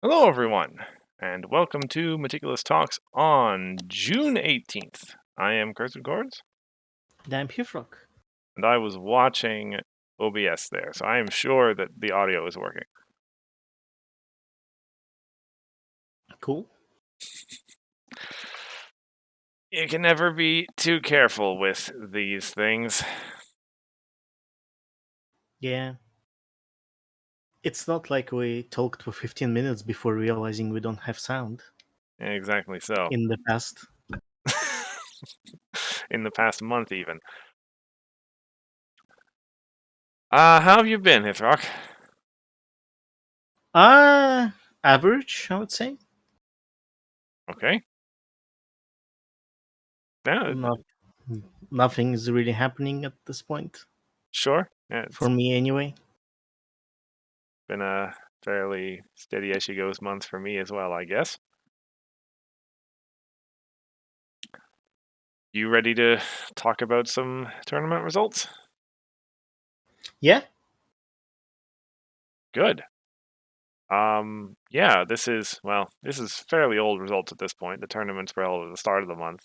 Hello, everyone, and welcome to Meticulous Talks on June 18th. I am Cursed Chords, Damn Hufrock. and I was watching OBS there, so I am sure that the audio is working. Cool. You can never be too careful with these things. Yeah. It's not like we talked for 15 minutes before realizing we don't have sound Exactly so. in the past. In the past month, even. How have you been, Hithrock? Average, I would say. Okay. Yeah, Not, Nothing is really happening at this point. sure. Yeah, For it's me, anyway. been a fairly steady as she goes month for me as well, I guess. You ready to talk about some tournament results? Yeah. Good. Yeah, this is fairly old results at this point. The tournaments were held at the start of the month.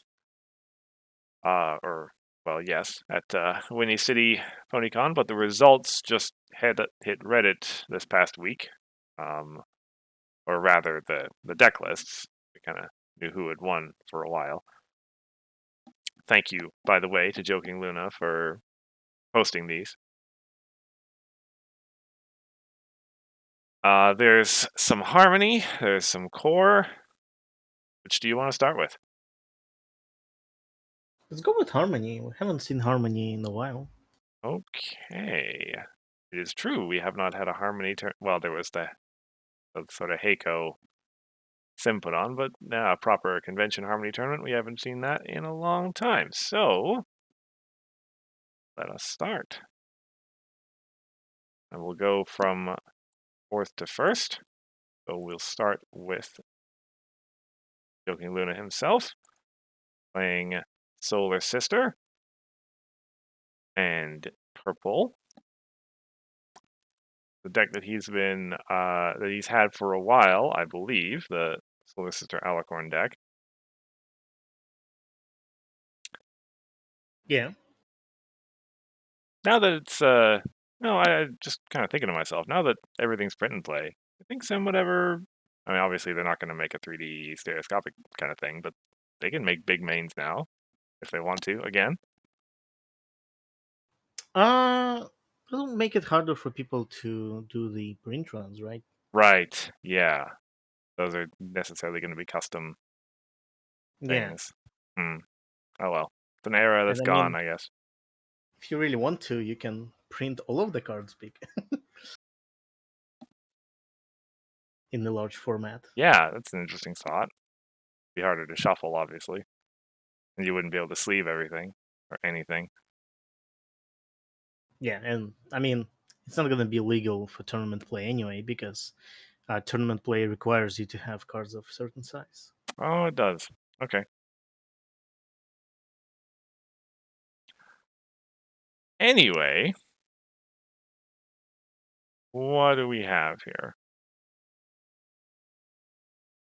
Yes, at Whinny City Pony Con, but the results just hit Reddit this past week. Or rather, the deck lists. We kind of knew who had won for a while. Thank you, by the way, to Joking Luna for posting these. There's some Harmony, there's some Core. Which do you want to start with? Let's go with Harmony. We haven't seen Harmony in a while. Okay. It is true, we have not had a Harmony turn. Well, there was the sort of Heiko sim put on, but a proper convention Harmony tournament, we haven't seen that in a long time. So, let us start. And we'll go from fourth to first. So we'll start with Joking Luna himself, playing Solar Sister and Purple. The deck that he's had for a while, I believe, the Solar Sister Alicorn deck. Yeah. Now that it's no, I just kind of thinking to myself, now that everything's print and play, I think some would ever. I mean, obviously they're not going to make a 3D stereoscopic kind of thing, but they can make big mains now if they want to. Again, It'll make it harder for people to do the print runs, right? right? Yeah, those are necessarily going to be custom Yeah. things. Hmm. Oh well, it's an era And that's I gone, mean, I guess. if you really want to, you can print all of the cards big in the large format. Yeah, that's an interesting thought. Be harder to shuffle, obviously, and you wouldn't be able to sleeve everything or anything. Yeah, and I mean, it's not going to be legal for tournament play anyway because tournament play requires you to have cards of certain size. Oh, it does. Okay. Anyway, what do we have here?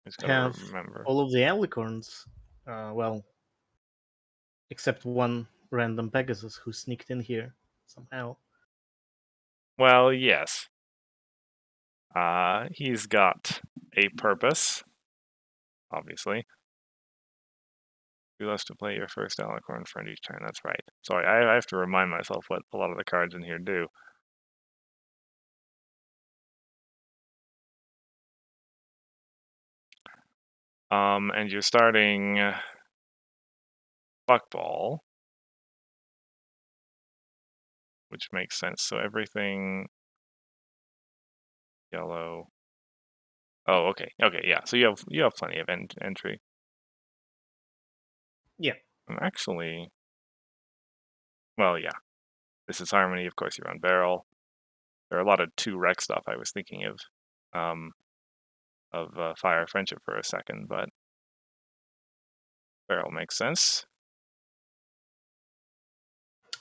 Just gotta Have remember. all of the alicorns, well, except one random Pegasus who sneaked in here somehow. Well, yes. He's got a purpose, obviously. You loves to play your first alicorn friend each turn. That's right. Sorry, I have to remind myself what a lot of the cards in here do. And you're starting Buckball, which makes sense. So everything yellow. Oh, okay, okay, yeah. So you have plenty of entry. Yeah. I'm actually, well, yeah. This is Harmony. Of course, you're on Barrel. There are a lot of 2 rec stuff I was thinking um, of Fire Friendship for a second, but Barrel makes sense.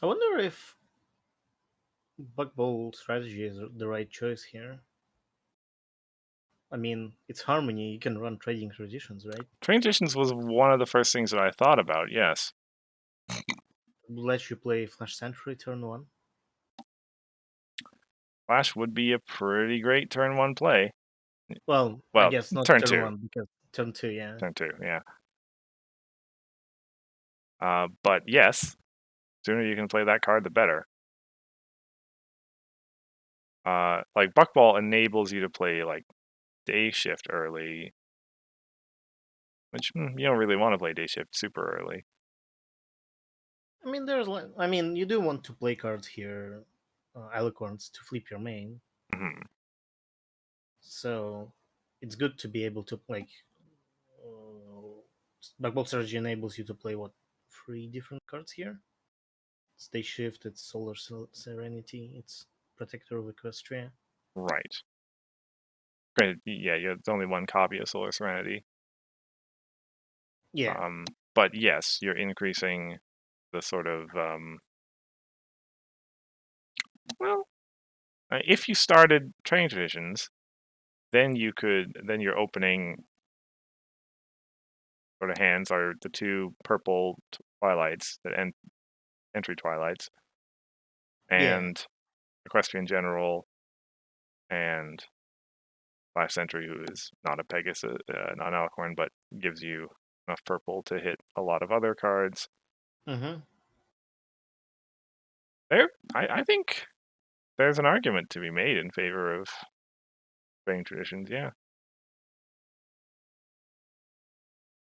I wonder if Buckball strategy is the right choice here. I mean, it's Harmony. You can run trading traditions, right? Transitions was one of the first things that I thought about, yes. Let you play Flash Sentry turn one. Flash would be a pretty great turn 1 play. Well, I Well, guess not turn turn 2. one because turn two, yeah. Turn 2, yeah. But yes, sooner you can play that card, the better. Like Buckball enables you to play like Day Shift early, which you don't really want to play Day Shift super early. I mean, you do want to play cards here, Alicorns, to flip your main. Mhm. So it's good to be able to like. Buckball Strategy enables you to play what, three different cards here? Stay Shift, it's Serenity, it's Protector of Equestria. Right. Granted, yeah, it's only one copy of Solar Serenity. Yeah. But yes, you're increasing the sort of well, if you started training traditions, then you're opening sort of hands are the two purple Twilights that entry Twilights Yeah. and Equestrian General and 5 Century, who is not a Pegasus, not an Alicorn, but gives you enough purple to hit a lot of other cards. Mm-hmm. I think there's an argument to be made in favor of training traditions. Yeah.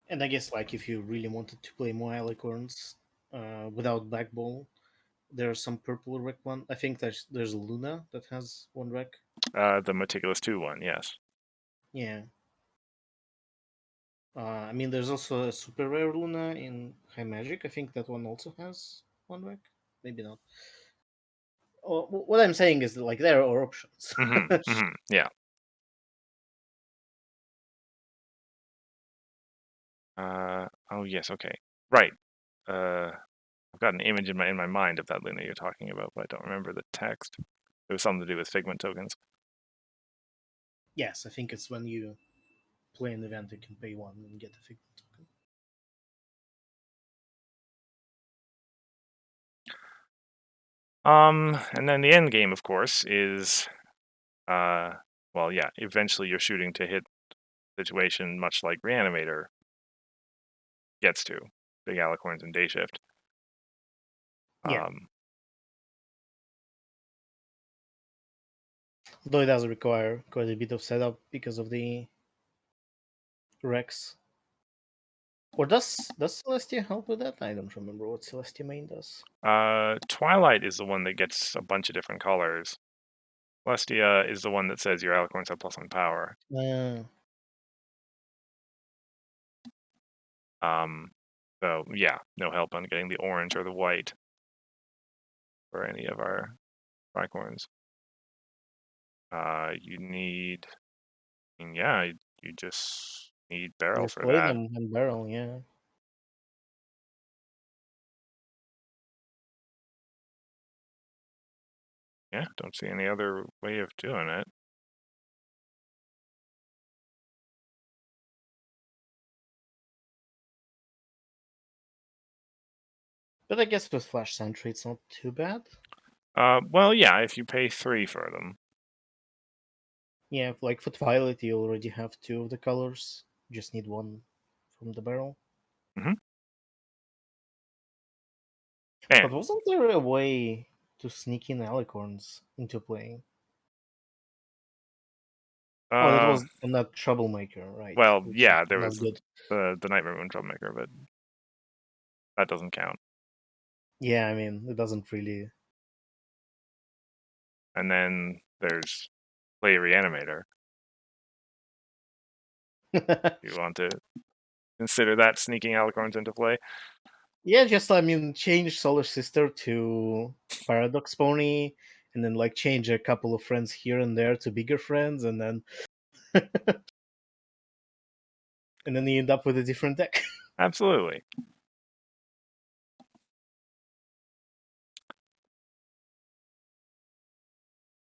And I guess like if you really wanted to play more Alicorns without Backball, there are some purple rec one. I think there's Luna that has one rec. The Meticulous 2 one, yes. Yeah. I mean, there's also a super rare Luna in High Magic. I think that one also has one rec. Maybe not. Oh, what I'm saying is that, like, there are options. Yeah. Oh yes, okay. Right. I've got an image in my mind of that Luna you're talking about, but I don't remember the text. It was something to do with Figment tokens. Yes, I think it's when you play an event, you can pay one and get a Figment token. And then the end game, of course, is well, yeah, eventually you're shooting to hit situation much like Reanimator gets to. Big Alicorns and Day Shift. Yeah. Um, Though it does require quite a bit of setup because of the Rex. Or does Celestia help with that? I don't remember what Celestia main does. Twilight is the one that gets a bunch of different colors. Celestia is the one that says your Alicorns have +1 power. Uh, So yeah, no help on getting the orange or the white for any of our Tricorns. You need, yeah, you just need barrel just for play that. them and barrel, yeah. Yeah, don't see any other way of doing it. But I guess with Flash Sentry, it's not too bad. Well, yeah, if you pay 3 for them. Yeah, like for Twilight, you already have two of the colors. You just need one from the barrel. Hmm. But And wasn't there a way to sneak in Alicorns into play? Oh, that uh, was on that Troublemaker, right? well, Which is yeah, there not was good. the Nightmare Moon Troublemaker, but that doesn't count. Yeah, I mean, it doesn't really. And then there's Play Reanimator. You want to consider that sneaking Alicorns into play. Yeah, just I mean, change Solar Sister to Paradox Pony, and then like change a couple of friends here and there to bigger friends, and then and then you end up with a different deck. Absolutely.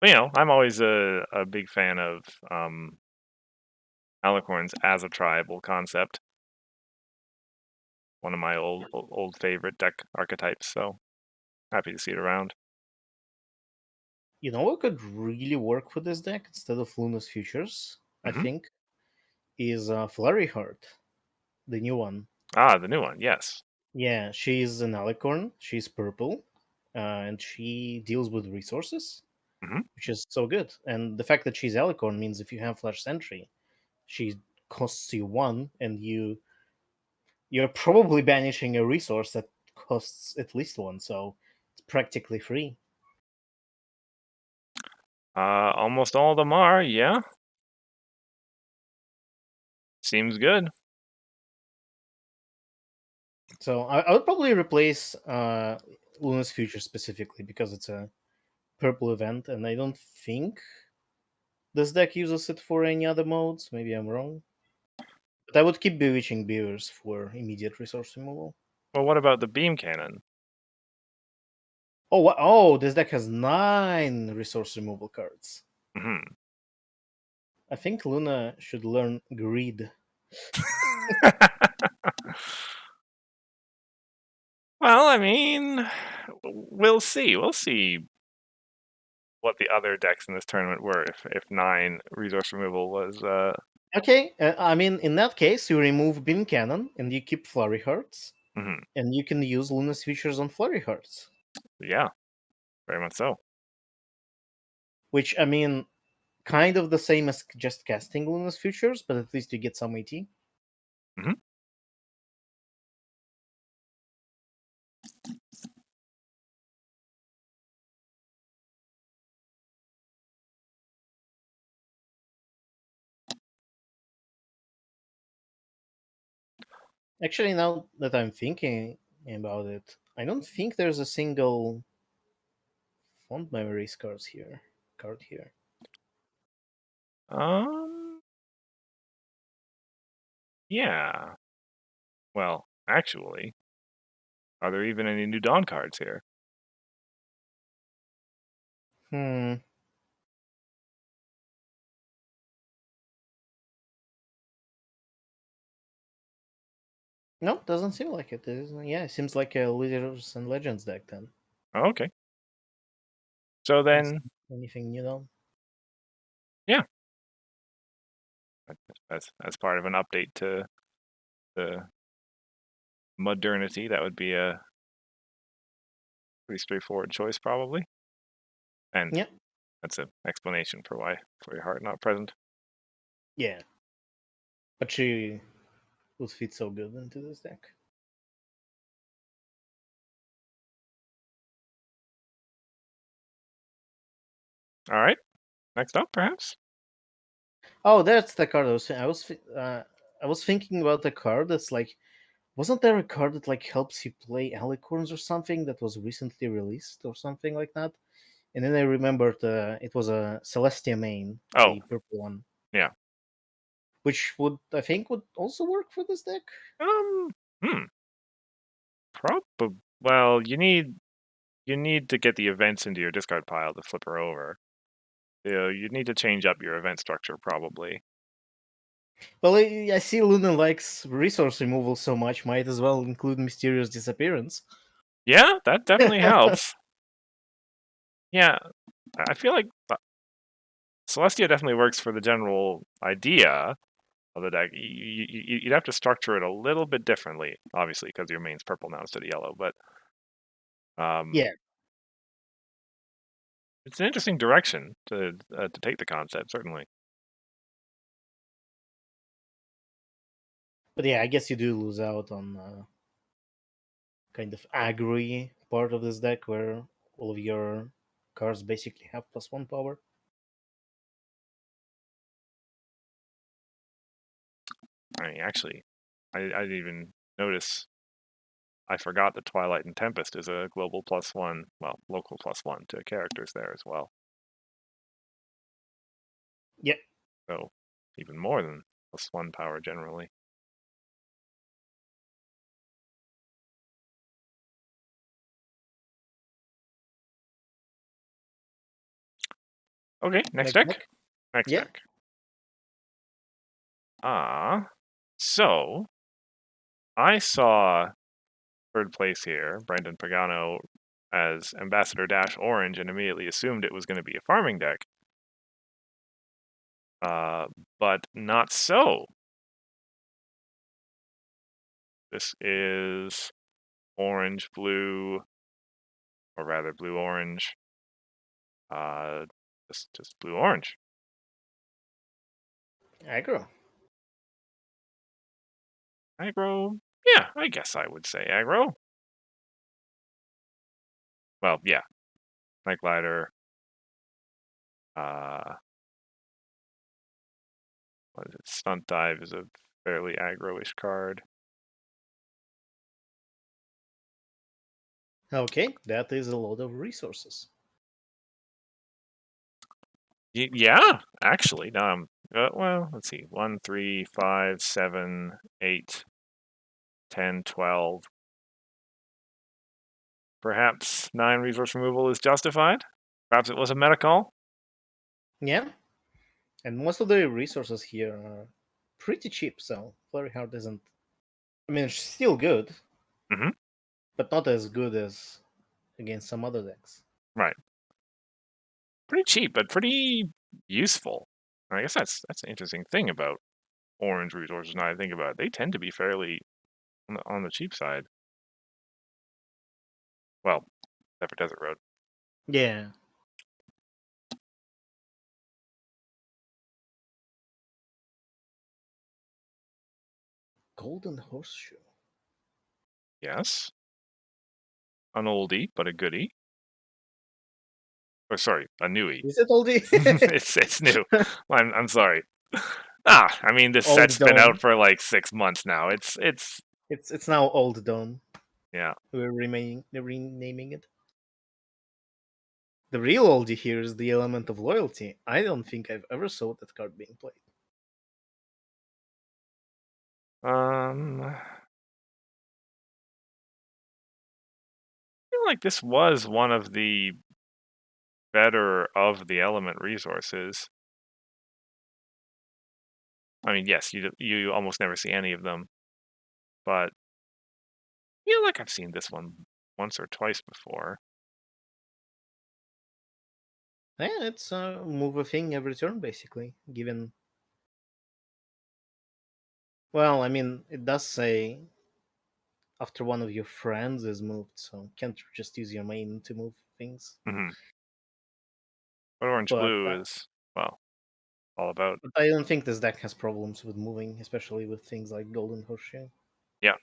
But, I'm always a big fan of alicorns as a tribal concept. One of my old favorite deck archetypes, so happy to see it around. You know what could really work for this deck instead of Luna's Futures, I Hmm. think, is Flurry Heart, the new one. Ah, the new one, yes. Yeah, she's an alicorn. She's purple, and she deals with resources, Hmm. which is so good. And the fact that she's alicorn means if you have Flash Sentry, she costs you one, and you're probably banishing a resource that costs at least one, so it's practically free. Almost all of them are, yeah. Seems good. So I would probably replace Luna's Future specifically because it's a purple event, and I don't think this deck uses it for any other modes. Maybe I'm wrong. But I would keep Bewitching Beavers for immediate resource removal. Well, what about the beam cannon? Oh, oh, this deck has 9 resource removal cards. Hmm. I think Luna should learn Greed. Well, I mean, we'll see. We'll see what the other decks in this tournament were if 9 resource removal was. Okay, I mean, in that case, you remove Beam Cannon and you keep Flurry Hearts, Mhm. and you can use Luna's Features on Flurry Hearts. Yeah, very much so. Which, I mean, kind of the same as just casting Luna's Futures, but at least you get some AT. Hmm. Actually, now that I'm thinking about it, I don't think there's a single fond memories card here. Um. Yeah. Well, actually, are there even any new Dawn cards here? Hmm. No, doesn't seem like it. Yeah, it seems like a Leaders and Legends deck then. Oh, okay. So Don't then, see anything new though. yeah, as part of an update to the modernity, that would be a pretty straightforward choice, probably. And Yeah, that's an explanation for why Flurry Heart not present. yeah. But she would fit so good into this deck. All right. Next up, perhaps. Oh, that's the card I was thinking about the card that's like, wasn't there a card that like helps you play alicorns or something that was recently released or something like that? And then I remembered it was a Celestia main, Oh, the purple one, yeah. which would I think would also work for this deck. Um. Hmm. Probably. Well, you need to get the events into your discard pile to flip her over. You need to change up your event structure, probably. Well, I see Luna likes resource removal so much, might as well include Mysterious Disappearance. Yeah, that definitely helps. Yeah, I feel like Celestia definitely works for the general idea of the deck. You'd have to structure it a little bit differently, obviously, because your main's purple now instead of yellow. But um, Yeah, it's an interesting direction to take the concept, certainly. but yeah, I guess you do lose out on kind of aggro part of this deck where all of your cards basically have +1 power. I mean, actually, I didn't even notice. I forgot that Twilight and Tempest is a global +1, well, local +1 to characters there as well. Yeah, So even more than +1 power generally. Okay, next next deck. deck. Next Yeah, deck. So I saw third place here, Brendan Pagano, as Ambassador Dash Orange, and immediately assumed it was going to be a farming deck. But not so. This is orange, blue, or rather blue orange. Just blue orange. Aggro. Aggro. Yeah, I guess I would say aggro. Well, yeah. Night Glider. What is it? Stunt Dive is a fairly aggro-ish card. Okay, that is a lot of resources. Yeah, actually. Well, let's see. 1, 3, 5, 7, 8, 10, 12. Perhaps 9 resource removal is justified. Perhaps it was a meta call. Yeah, and most of the resources here are pretty cheap, so Flurry Heart isn't. I mean, it's still good, Mm-hmm. but not as good as against some other decks. Right. Pretty cheap, but pretty useful. I guess that's an interesting thing about orange resources. Now I think about it, they tend to be fairly on the cheap side. Well, except for Desert Road. Yeah. Golden Horseshoe. Yes. An oldie, but a goodie. Or sorry, a newie. Is it oldie? It's new. I'm sorry. I mean this Old set's been out Dome. for like 6 months now. It's It's now Old Dome. yeah. We're renaming it. The real oldie here is the element of loyalty. I don't think I've ever saw that card being played. I feel like this was one of the better of the element resources. I mean, yes, you almost never see any of them, but I feel like I've seen this one once or twice before. Yeah, it's move a thing every turn, basically. Given, well, I mean, it does say after one of your friends is moved, so can't just use your main to move things. Mm-hmm. But orange But, blue is well all about but I don't think this deck has problems with moving, especially with things like Golden Horseshoe. yeah.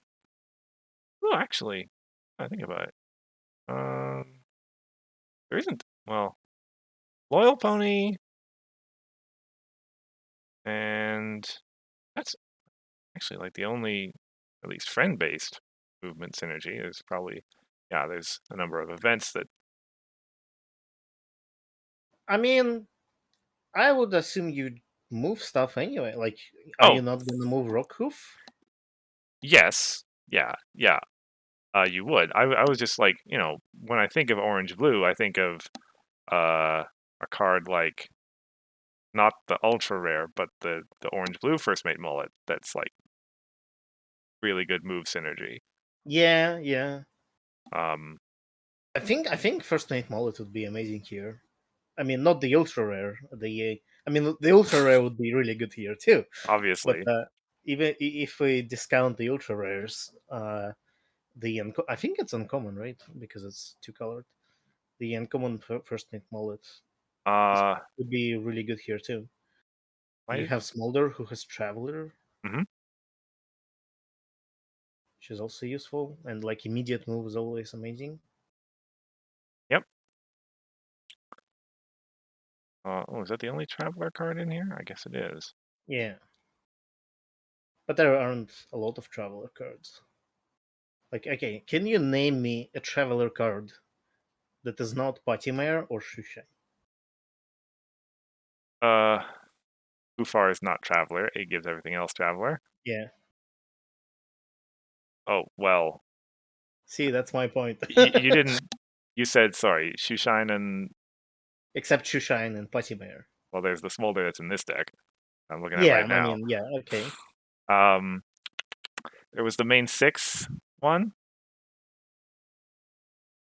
Oh, actually, I think about it. There isn't. Well, Loyal Pony, and that's actually like the only, at least friend-based movement synergy. There's probably, yeah, there's a number of events that. I mean, I would assume you'd move stuff anyway. Like, are Oh, you not going to move Rockhoof? yes, yeah. You would. I was just like, when I think of orange blue, I think of a card like not the ultra rare, but the orange blue first mate mullet. That's like really good move synergy. Yeah, yeah. Um, I think First Mate Mullet would be amazing here. I mean, not the ultra rare. The ultra rare would be really good here too. But obviously. even if we discount the ultra rares, I think it's uncommon, right? Because it's two colored. The uncommon First Mate Mullet Uh, would be really good here too. You might. have Smolder, who has Traveler, Mm-hmm. which is also useful, and like immediate move is always amazing. Yep. Is that the only traveler card in here? I guess it is. Yeah, but there aren't a lot of Traveler cards. Like, okay, can you name me a Traveler card that is not Patimer or Shusha? Uh, Ufar is not traveler. It gives everything else traveler. Yeah. Oh well, See, that's my point. you didn't. You said sorry. Shushain and Except Shushine and Patimer. well, there's the smolder that's in this deck. I'm looking at Yeah, right I now. mean, yeah, okay. Um, there was the main 6 one,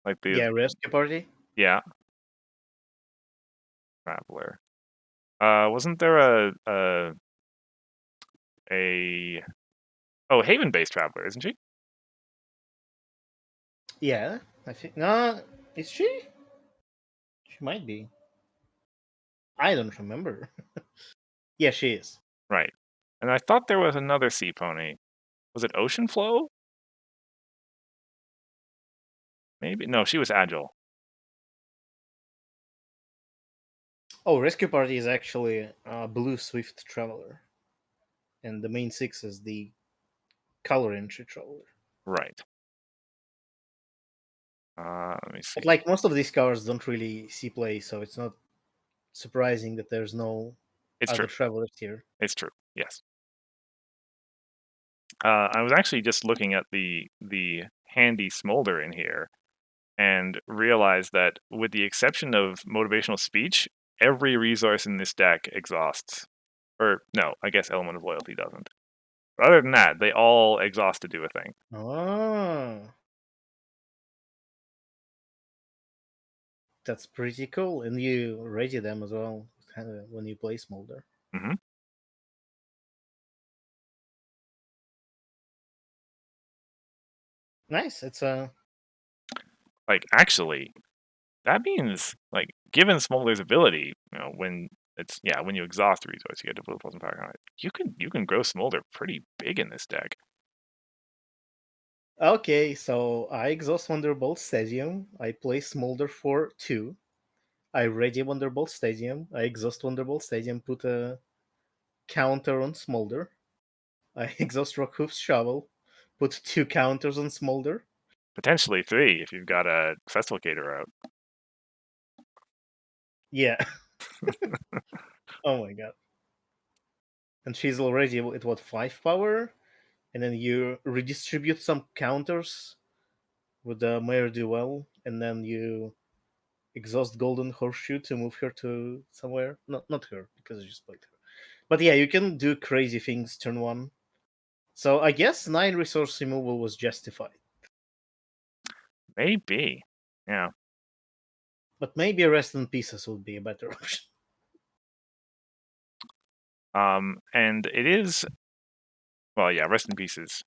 like the Yeah, Rescue Party. yeah, Traveler. Wasn't there a oh, Haven-based Traveler, isn't she? Yeah, I think. No, is she? She might be. I don't remember. Yeah, she is. Right. And I thought there was another sea pony. Was it Ocean Flow? Maybe no, she was Agile. Oh, Rescue Party is actually Blue Swift Traveler, and the main 6 is the Color Entry Traveler. Right. Let me But see. like most of these cars don't really see play, so it's not surprising that there's no It's other true. travelers here. It's true. Yes. I was actually just looking at the handy smolder in here and realized that with the exception of motivational speech, every resource in this deck exhausts. Or no, I guess element of loyalty doesn't. But other than that, they all exhaust to do a thing. Oh, that's pretty cool. And you ready them as well when you play Smolder. Hmm. Nice. It's a Like actually, that means like given Smolder's ability, when when you exhaust a resource, you get to put plus power on it. You can grow Smolder pretty big in this deck. okay. So I exhaust Wonderbolt Stadium. I play Smolder for 2. I ready Wonderbolt Stadium. I exhaust Wonderbolt Stadium. Put a counter on Smolder. I exhaust Rockhoof's Shovel. Put 2 counters on Smolder. Potentially 3 if you've got a Festival Caterer out. Yeah. Oh my god. And she's already at what, 5 power? And then you redistribute some counters with the Mayor Duel, and then you exhaust Golden Horseshoe to move her to somewhere. Not her, because I just played her. But yeah, you can do crazy things turn 1. So I guess 9 resource removal was justified. Maybe. Yeah. But maybe Rest in Pieces would be a better option. And it is well, yeah. Rest in pieces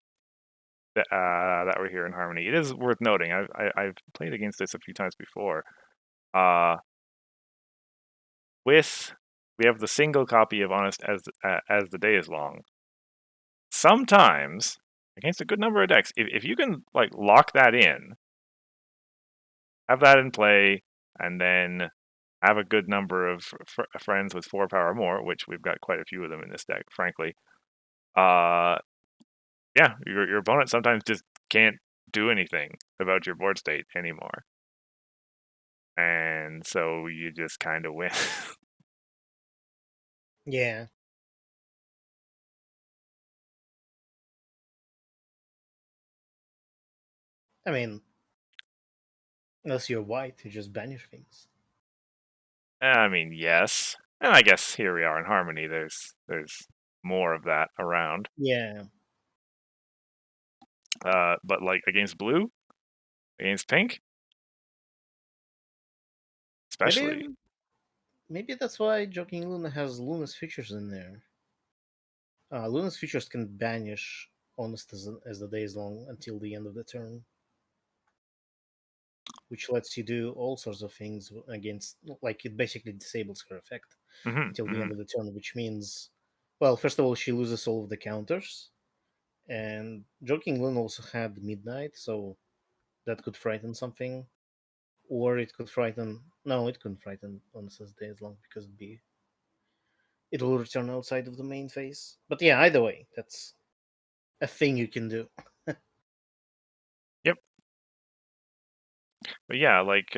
that were here in Harmony. It is worth noting. I've played against this a few times before. Uh, with we have the single copy of Honest as the Day is Long. Sometimes against a good number of decks, if you can like lock that in, have that in play, and then have a good number of friends with 4 power or more, which we've got quite a few of them in this deck, frankly. Uh, yeah, your opponent sometimes just can't do anything about your board state anymore, and so you just kind of win. Yeah. I mean, unless you're white, you just banish things. I mean, yes, and I guess here we are in Harmony. There's more of that around, Yeah. but like against blue, against pink, Maybe especially. maybe that's why Joking Luna has Luna's features in there. Luna's features can banish Honest as the day is long until the end of the turn, which lets you do all sorts of things against, like, it basically disables her effect Hmm. until the Hmm. end of the turn, which means, well, first of all, she loses all of the counters, and Joking Luna also had Midnight, so that could frighten something, or it could frighten. No, it couldn't frighten Honest as the day is long because it will return outside of the main phase. But yeah, either way, that's a thing you can do. Yep, but yeah, like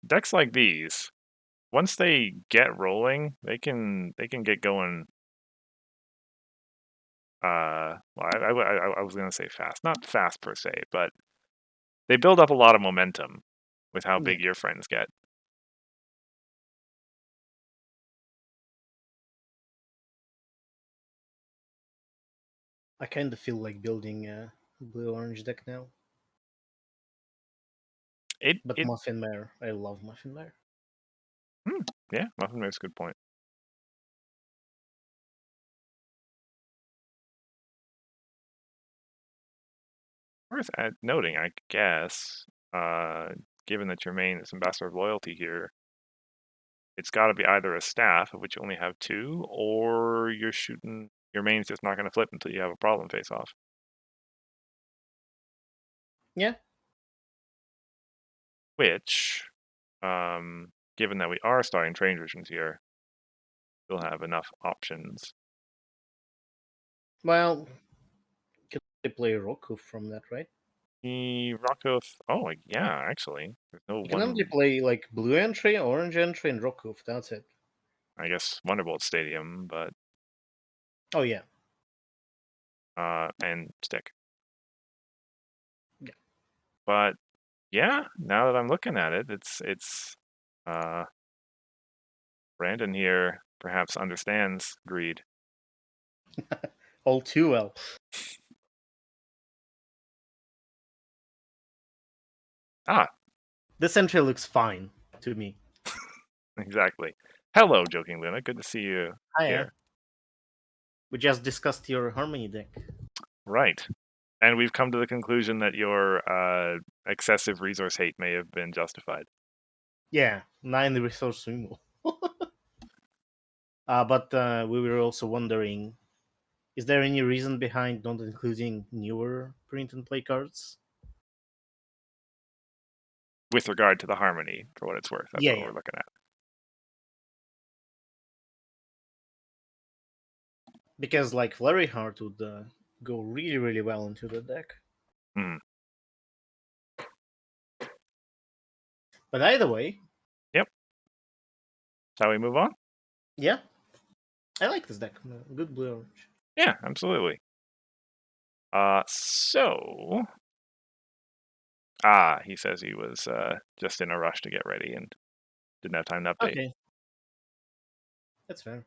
decks like these, once they get rolling, they can get going. Well, I was gonna say fast, not fast per se, but they build up a lot of momentum with how Yeah. big your friends get. I kind of feel like building a blue-orange deck now. It But it Muffin Mare, I love Muffin Mare. yeah, Muffin makes a good point. Worth noting, I guess, given that your main is Ambassador of Loyalty here, it's got to be either a staff, of which you only have two, or you're shooting your main's just not going to flip until you have a problem face off. Yeah. Which, given that we are starting train versions here, we'll have enough options. Well, can they play Roku from that, right? The Rocco, oh yeah, actually, there's no You can only one. play like blue entry, orange entry, and Roku. That's it. I guess Wonderbolt Stadium, but Oh yeah. and stick. Yeah. But yeah, now that I'm looking at it, it's Brandon here perhaps understands greed. All too well. Ah, This entry looks fine to me. exactly. Hello, Joking Luna. Good to see you Hiya. here. We just discussed your Harmony deck. Right. And we've come to the conclusion that your excessive resource hate may have been justified. Yeah, 9 resource removal. But we were also wondering, is there any reason behind not including newer print and play cards? With regard to the harmony, for what it's worth, that's Yeah, what yeah. we're looking at. Because like Flurry Heart would go really, really well into the deck. Hmm. But either way, Yep. Shall we move on? yeah, I like this deck. Good blue orange. Yeah, absolutely. So he says he was just in a rush to get ready and didn't have time to update. Okay, that's fair.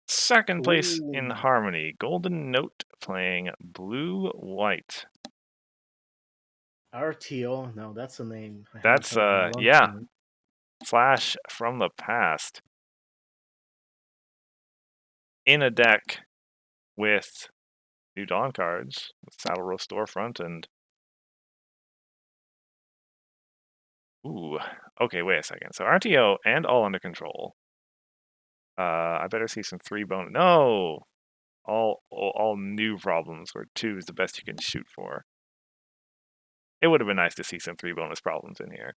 Second place in Ooh, harmony, Golden Note playing blue white. RTO. Now that's a name I haven't That's heard in a long yeah, time. Flash from the past. In a deck with New Dawn cards, Saddle Row Storefront, and ooh, okay, wait a second. So RTO and All Under Control. I better see some 3 bonus. No, all new problems where 2 is the best you can shoot for. It would have been nice to see some 3 bonus problems in here.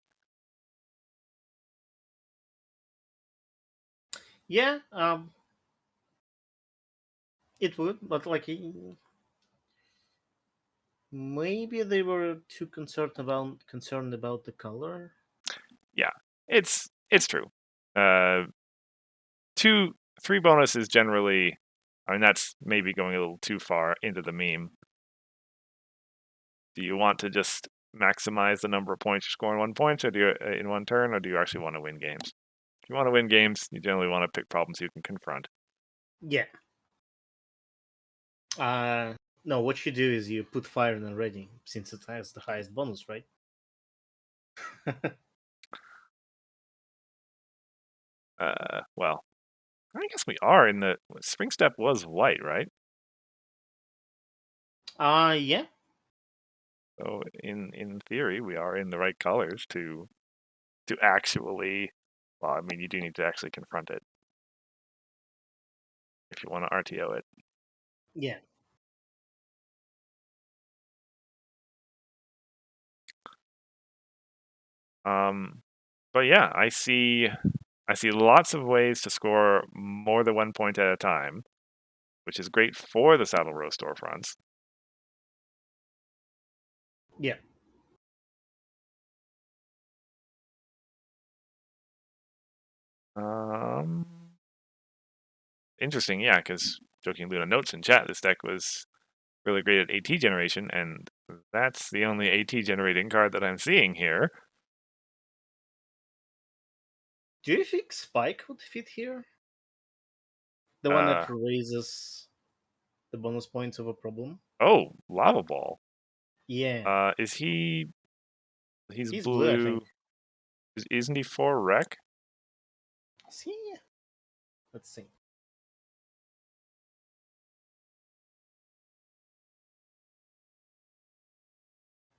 Yeah, it would, but like maybe they were too concerned about the color. Yeah, it's true. Uh, 2, 3 bonus is generally. I mean, that's maybe going a little too far into the meme. Do you want to just maximize the number of points you score in 1 point, or do you in 1 turn, or do you actually want to win games? If you want to win games, you generally want to pick problems you can confront. Yeah. No, what you do is you put fire in ready, since it has the highest bonus, right? Well, I guess we are in the Spring Step was white, right? Yeah. So in theory, we are in the right colors to actually. Well, I mean, you do need to actually confront it if you want to RTO it. Yeah. But yeah, I see lots of ways to score more than 1 point at a time, which is great for the Saddle Row storefronts. Yeah. Um, Interesting, yeah, because Joking Luna notes in chat, this deck was really great at AT generation, and that's the only AT generating card that I'm seeing here. Do you think Spike would fit here? The one that raises the bonus points of a problem. Oh, Lava Ball. Yeah, Is he? He's he's blue, I blue. think. Isn't he 4 rec? See, let's see.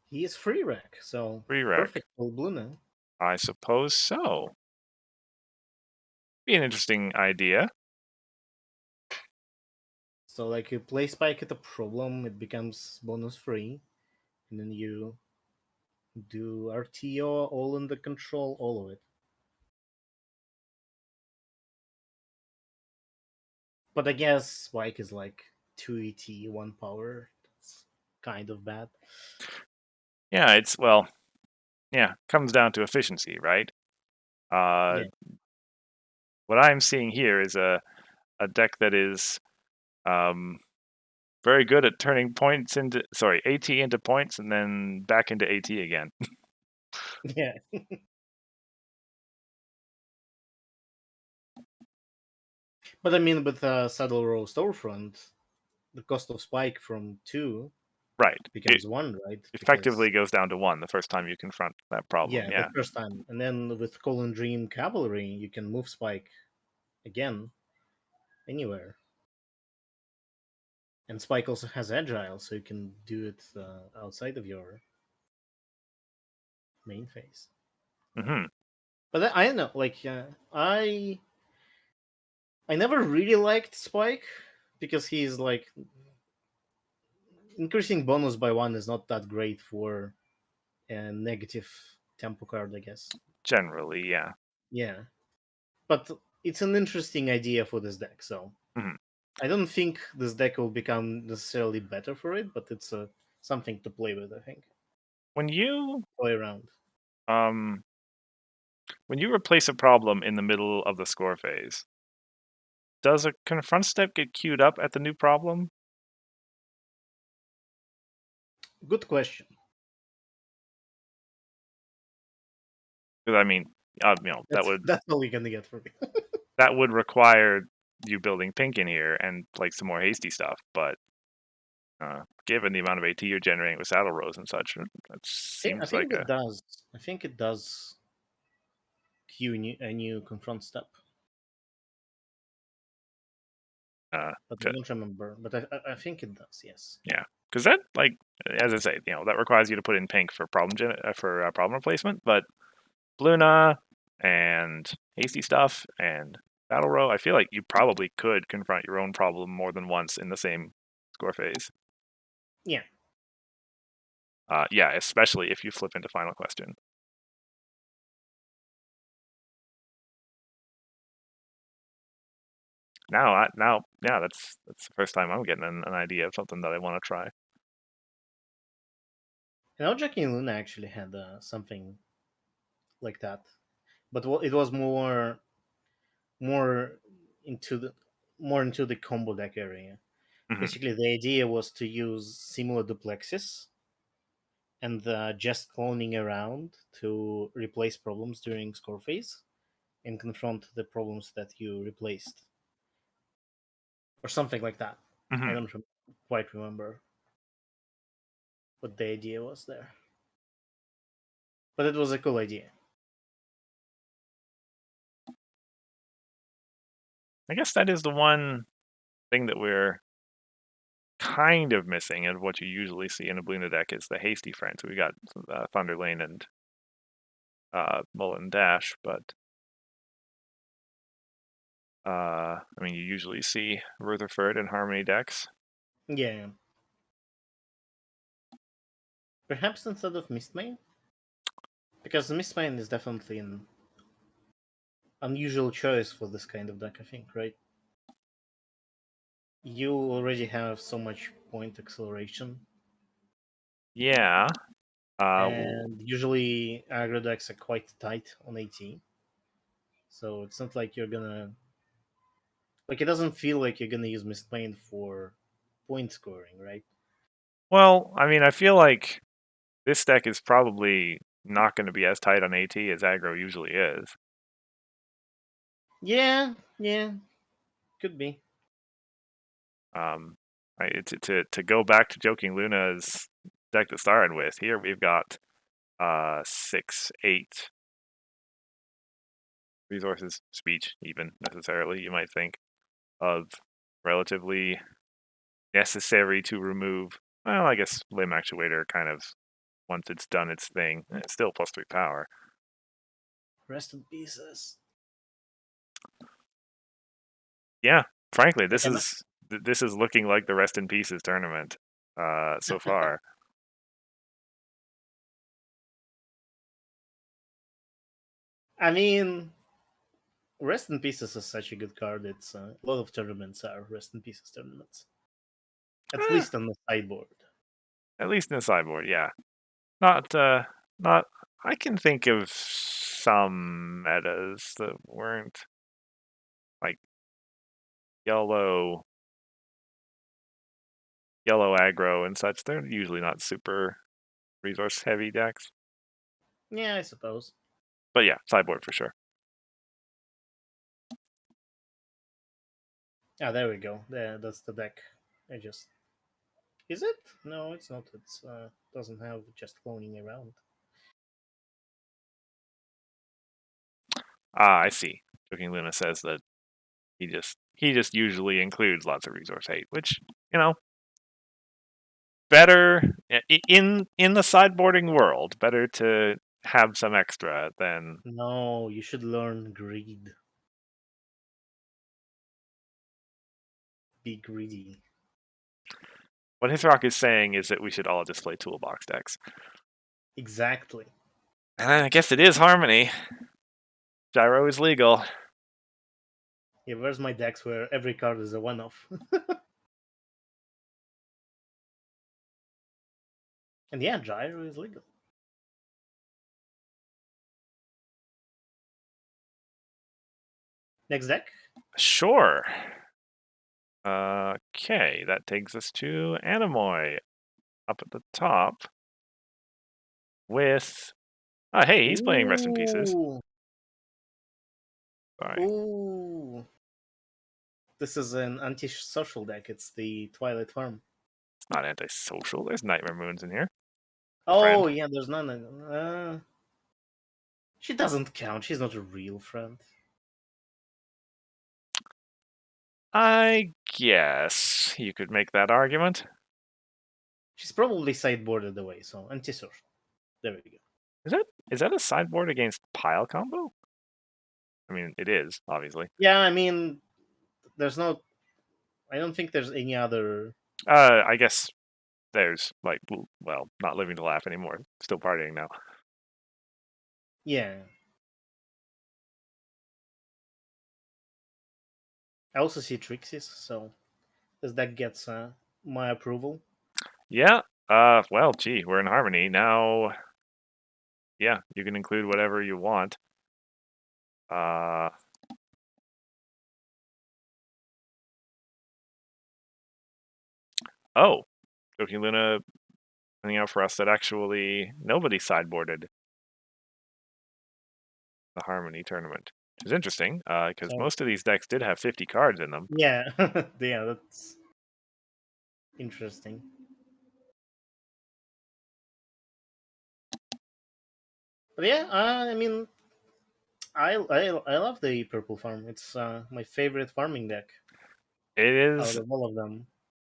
He is free rec, so 3 rec. perfect for blue now. I suppose so. Be an interesting idea. So like you play spike at a problem, it becomes bonus free, and then you do RTO all under control, all of it. But I guess spike is like 2 ET, 1 power. That's kind of bad. Yeah, comes down to efficiency, right? Yeah. What I'm seeing here is a deck that is um, very good at turning AT into points and then back into AT again. Yeah. But I mean, with Saddle Row Storefront, the cost of spike from 2 Right. It becomes 1, right? Because, effectively goes down to 1 the first time you confront that problem. yeah, the Yeah. first time. And then with Colin Dream Cavalry, you can move spike again anywhere. And spike also has agile, so you can do it outside of your main phase. Hmm. But I don't know, like, I never really liked Spike because he's like increasing bonus by 1 is not that great for a negative tempo card, I guess. Generally, yeah. Yeah, but it's an interesting idea for this deck. So Hmm. I don't think this deck will become necessarily better for it, but it's something to play with. I think When you play around. um when you replace a problem in the middle of the score phase, does a confront step get queued up at the new problem? Good question. Because I mean, That's all you're gonna get from me. that would require you building pink in here and like some more hasty stuff. But given the amount of AT you're generating with saddle rows and such, that I seems like think it does. I think it does queue a new confront step, but I fit. don't remember. But I think it does. Yes. Yeah, because that as I say, that requires you to put in pink for problem replacement. But Luna and hasty stuff and battle row, I feel like you probably could confront your own problem more than once in the same score phase. Yeah. Yeah, especially if you flip into final question. Yeah, that's the first time I'm getting an idea of something that I want to try. I know Jackie and Luna actually had something like that, but it was more into the more into the combo deck area. Hmm. Basically, the idea was to use similar duplexes and just cloning around to replace problems during score phase and confront the problems that you replaced, or something like that. I Hmm. don't quite remember what the idea was there, but it was a cool idea. I guess that is the one thing that we're kind of missing of what you usually see in a Bluna deck is the hasty friends. We got Thunder Lane and Mullet and Dash, but I mean, you usually see Rutherford and Harmony decks. Yeah, perhaps instead of Mistmane, because Mistmane is definitely an unusual choice for this kind of deck. I think, right? You already have so much point acceleration, Yeah. and usually aggro decks are quite tight on AT, so it's not like you're gonna like it doesn't feel like you're gonna use Mistplane for point scoring, right? Well, I mean, I feel like this deck is probably not going to be as tight on AT as aggro usually is. Yeah, could be. Um, Right? To go back to Joking Luna's deck to start with, here we've got 6, 8 resources, speech even necessarily, you might think, of relatively necessary to remove. Well, I guess Limb Actuator kind of, once it's done its thing, it's still +3 power. Rest in pieces. Yeah, frankly, this Okay, is looking like the Rest in Pieces tournament so far. I mean, Rest in Pieces is such a good card. It's a lot of tournaments are Rest in Pieces tournaments, at Eh, least on the sideboard. at least in the sideboard, yeah. Not. I can think of some metas that weren't like yellow aggro and such. They're usually not super resource heavy decks. Yeah, I suppose. But yeah, sideboard for sure. Ah, there we go. There, that's the deck. I just is it? No, it's not. It's doesn't have just floating around. Ah, I see. Joking Luna says that he just usually includes lots of resource hate, which, better in the sideboarding world, better to have some extra than. No, you should learn greed. Be greedy. What Hithrock is saying is that we should all just play toolbox decks. Exactly. And I guess it is Harmony. Gyro is legal. Yeah, where's my decks where every card is a one-off? And yeah, gyro is legal. Next deck. Sure. Okay, that takes us to Anamoy up at the top with. Oh, hey, he's playing Rest in Pieces. Ooh, Sorry. ooh. This is an anti-social deck. It's the Twilight Farm. It's not antisocial. There's Nightmare Moons in here. Oh Friend. yeah, there's none. She doesn't count. She's not a real friend. I guess you could make that argument. She's probably sideboarded away, so antisocial. There we go. Is that a sideboard against pile combo? I mean, it is, obviously. Yeah, I mean, there's no. I don't think there's any other. I guess there's not living to laugh anymore. Still partying now. Yeah. I also see Trixie's, so this deck gets my approval. Yeah. Well, gee, we're in Harmony now. Yeah, you can include whatever you want. Oh, Joking Luna pointing out for us that actually nobody sideboarded the Harmony tournament, which is interesting because So most of these decks did have 50 cards in them. yeah, yeah, that's interesting. But yeah, I mean, I love the purple farm. It's my favorite farming deck It out is of all of them.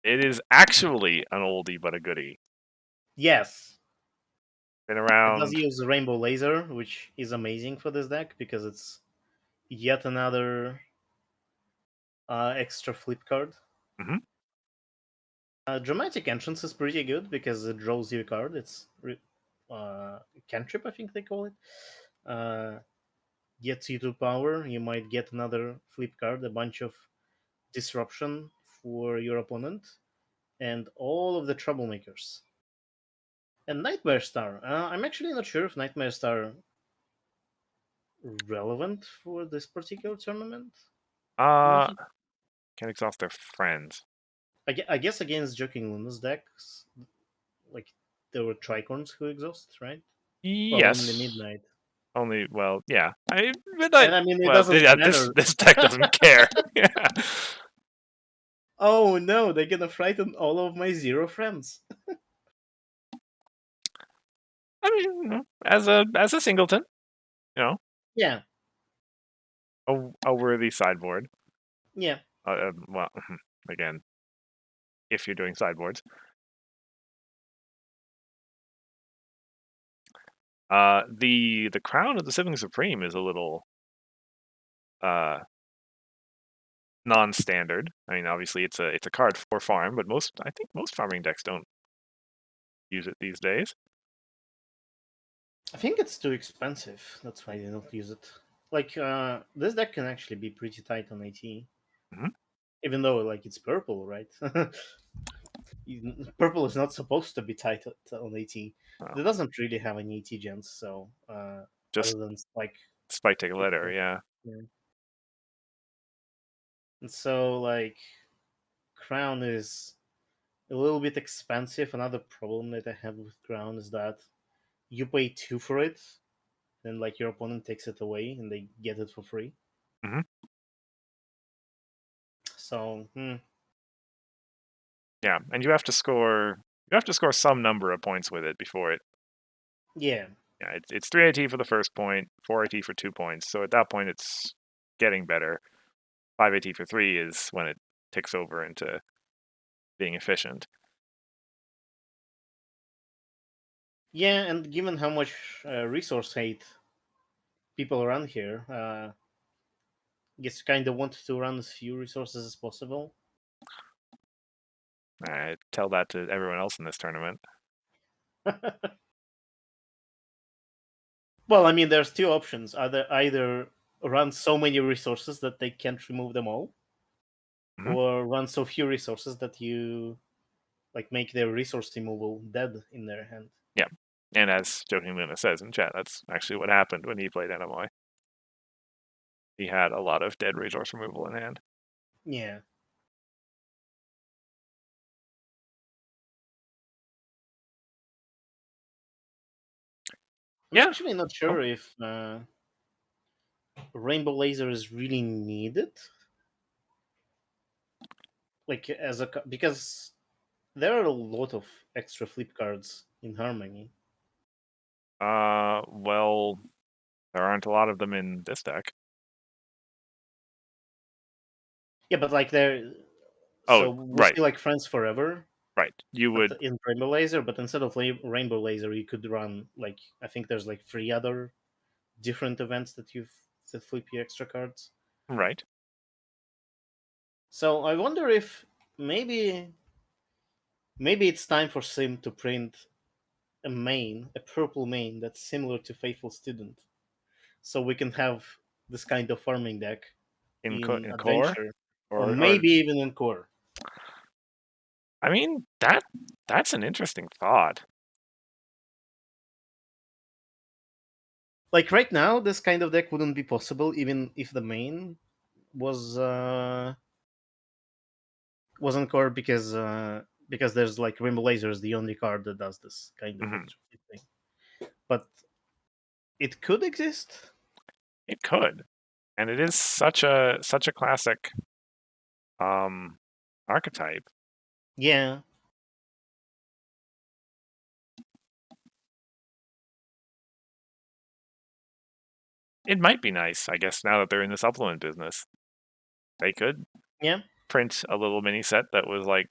it is actually an oldie but a goodie. Yes, Been it does around. use Rainbow Laser, which is amazing for this deck because it's yet another extra flip card. Mhm. Dramatic Entrance is pretty good because it draws you a card. It's cantrip, I think they call it. Uh, Gets you to power. You might get another flip card, a bunch of disruption for your opponent, and all of the troublemakers. And Nightmare Star. I'm actually not sure if Nightmare Star relevant for this particular tournament. I'm not. Uh, can exhaust their friends. I guess against Joking Luna's decks, like there were tricorns who exhaust, right? Well, only Yes. midnight. Only, well, yeah. Midnight. And I mean, it Well, doesn't yeah. This matter. this deck doesn't care. Yeah. Oh no, they're gonna frighten all of my zero friends. I mean, as a singleton, you know, Yeah, a worthy sideboard. yeah. Well, again, if you're doing sideboards. The crown of the Sibling Supreme is a little uh non-standard. I mean, obviously it's a card for farm, but I think most farming decks don't use it these days. I think it's too expensive. That's why they don't use it. Like, this deck can actually be pretty tight on AT, Hmm. even though like it's purple, right? Purple is not supposed to be tight on AT. Well, It doesn't really have any AT gens, so just other than Spike. Spike Take a Take Letter, Care. yeah. Yeah. And so like Crown is a little bit expensive. Another problem that I have with Crown is that you pay two for it, then like your opponent takes it away and they get it for free. Hmm. So Yeah, and you have to score some number of points with it before it. yeah, Yeah, it's 3 AT for the first point, 4 AT for 2 points. So at that point, it's getting better. 5 AT for 3 is when it ticks over into being efficient. yeah, and given how much resource hate people around here, I guess kind of want to run as few resources as possible. I tell that to everyone else in this tournament. Well, I mean, there's two options: either run so many resources that they can't remove them all, Hmm. or run so few resources that you like make their resource removal dead in their hand. Yeah, and as Joking Luna says in chat, that's actually what happened when he played anamoy. He had a lot of dead resource removal in hand. Yeah, I'm Yeah. actually not Oh, sure if Rainbow Laser is really needed. Like because there are a lot of extra flip cards in Harmony. well, there aren't a lot of them in this deck. Yeah, but like they're Oh, so we'll right, see like Friends Forever, right. You but would, in Rainbow Laser. But instead of Rainbow Laser, you could run like I think there's like three other different events that flip you extra cards. right, So I wonder if maybe it's time for Sim to print a purple main that's similar to Faithful Student, so we can have this kind of farming deck in in core, Adventure, or or maybe even in Core. I mean that's an interesting thought. Like right now, this kind of deck wouldn't be possible even if the main wasn't Core because there's like Rainbow Laser is the only card that does this kind of Hmm. extra thing. But it could exist. It could, and it is such a classic um archetype. Yeah, It might be nice, I guess, now that they're in the supplement business. They could yeah. print a little mini set that was like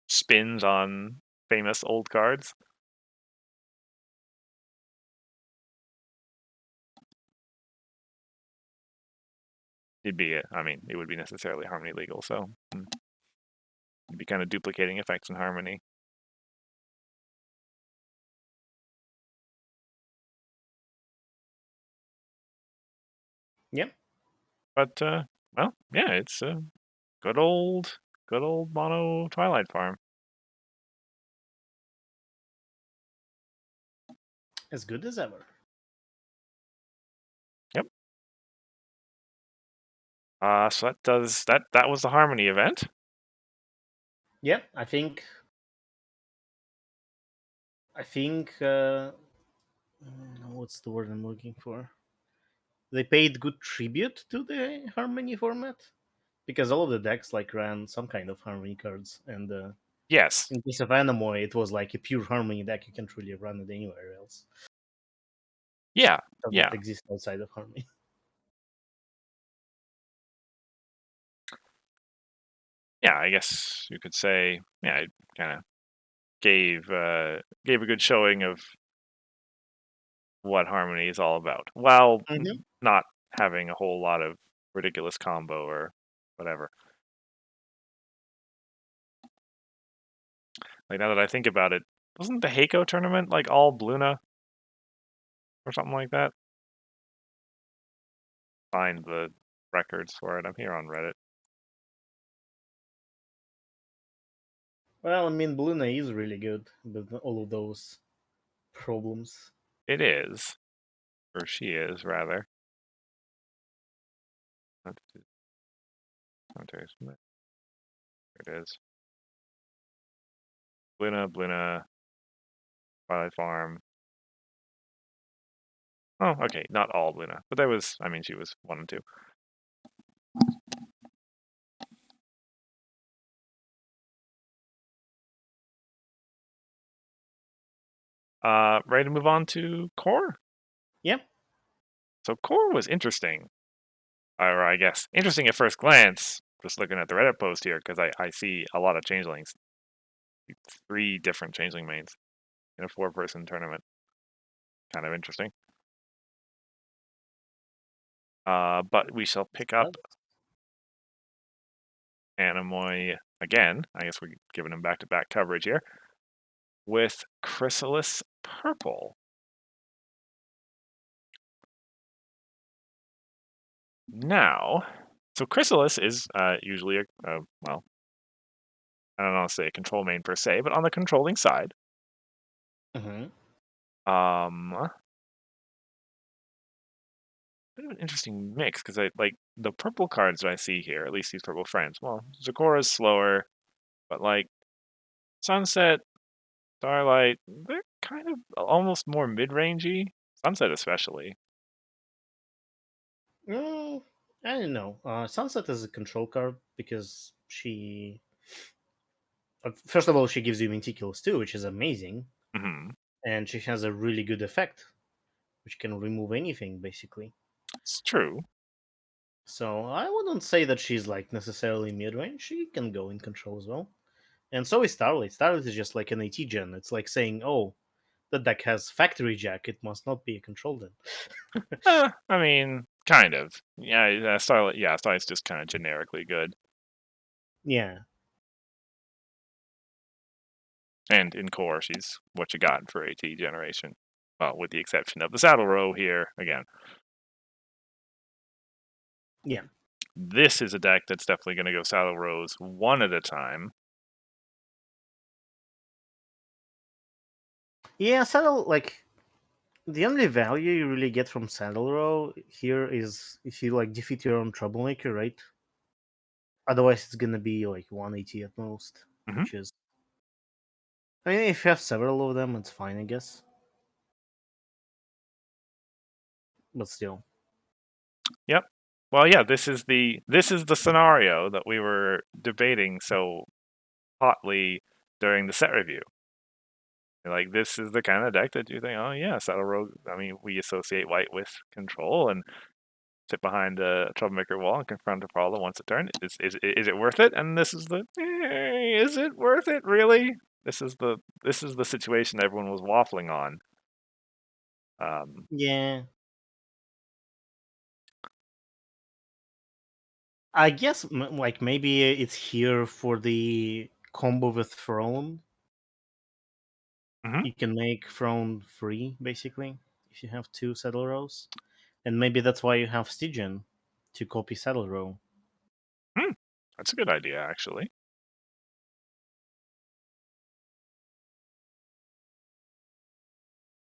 spins on famous old cards. I mean, it would be necessarily Harmony legal, so you'd be kind of duplicating effects in Harmony. Yeah, But well, yeah, it's a good old, good old mono Twilight farm. as good as ever. Yep. So that was the Harmony event. Yeah, I think what's the word I'm looking for? They paid good tribute to the Harmony format because all of the decks like ran some kind of harmony cards, and Yes. in case of Anamoy, it was like a pure harmony deck. You can't really run it anywhere else. Yeah. It doesn't Yeah. exist outside of harmony. Yeah. I guess you could say, yeah, it kind of gave a good showing of what harmony is all about, while Hmm. not having a whole lot of ridiculous combo or whatever. Like now that I think about it, wasn't the Heiko tournament like all Bluna or something like that? Find the records for it. I'm here on Reddit. Well, I mean, Luna is really good with all of those problems. It is, or she is rather. There it is. Bluna, Twilight Farm. Oh, okay, not all Bluna, but I mean, she was 1 and 2. Ready to move on to Core? Yep. So Core was interesting, or I guess interesting at first glance. Just looking at the Reddit post here, because I see a lot of changelings, 3 different changeling mains in a 4-person tournament. Kind of interesting. But we shall pick up Anamoy again. I guess we're giving him back-to-back coverage here with Chrysalis Purple. Now, so Chrysalis is usually well, I don't know how to say a control main per se, but on the controlling side. Hmm. Bit of an interesting mix because I like the purple cards that I see here, at least these purple friends. Well, Zakora's slower, but like Sunset, Starlight, they're kind of almost more mid-rangey. Sunset especially. Mm, I don't know. Sunset is a control card because she. First of all, she gives you Meticulous too, which is amazing, Hmm. and she has a really good effect, which can remove anything basically. It's true. So I wouldn't say that she's like necessarily mid range. She can go in control as well. And so is Starlight. Starlight is just like an AT gen. It's like saying, "Oh, the deck has Factory Jack. It must not be a control then." I mean, kind of. Yeah, Starlight. Yeah, Starlight's just kind of generically good. Yeah, And in core, she's what you got for AT generation. Well, with the exception of the saddle row here again. yeah, This is a deck that's definitely going to go saddle rows one at a time. yeah. Saddle like the only value you really get from Saddle Row here is if you like defeat your own Troublemaker, right? Otherwise, it's gonna be like 180 at most, Hmm. which is. I mean, if you have several of them, it's fine, I guess. But still, Yep. Well, yeah, this is the scenario that we were debating so hotly during the set review. Like this is the kind of deck that you think, oh yeah, saddle row. I mean, we associate white with control and sit behind a troublemaker wall and confront a problem once a turn. Is it worth it? And this is is it worth it really? This is the situation everyone was waffling on. Um, yeah. I guess like maybe it's here for the combo with Throne. mhm. You can make Throne free basically if you have 2 Saddle Rows, and maybe that's why you have Stygian to copy Saddle Row. Hmm, that's a good idea actually.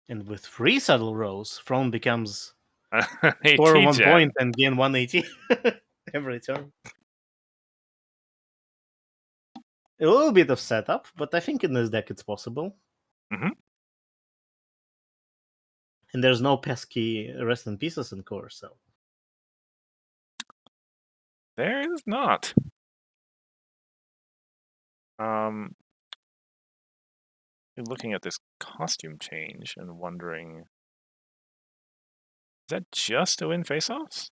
And with 3 Saddle Rows, Throne becomes score AT 1 point Gen. and gain 180 every turn. A little bit of setup, but I think in this deck it's possible. Hmm. And there's no pesky rest in pieces in core, so There is not. Looking at this costume change and wondering, is that just to win face-offs?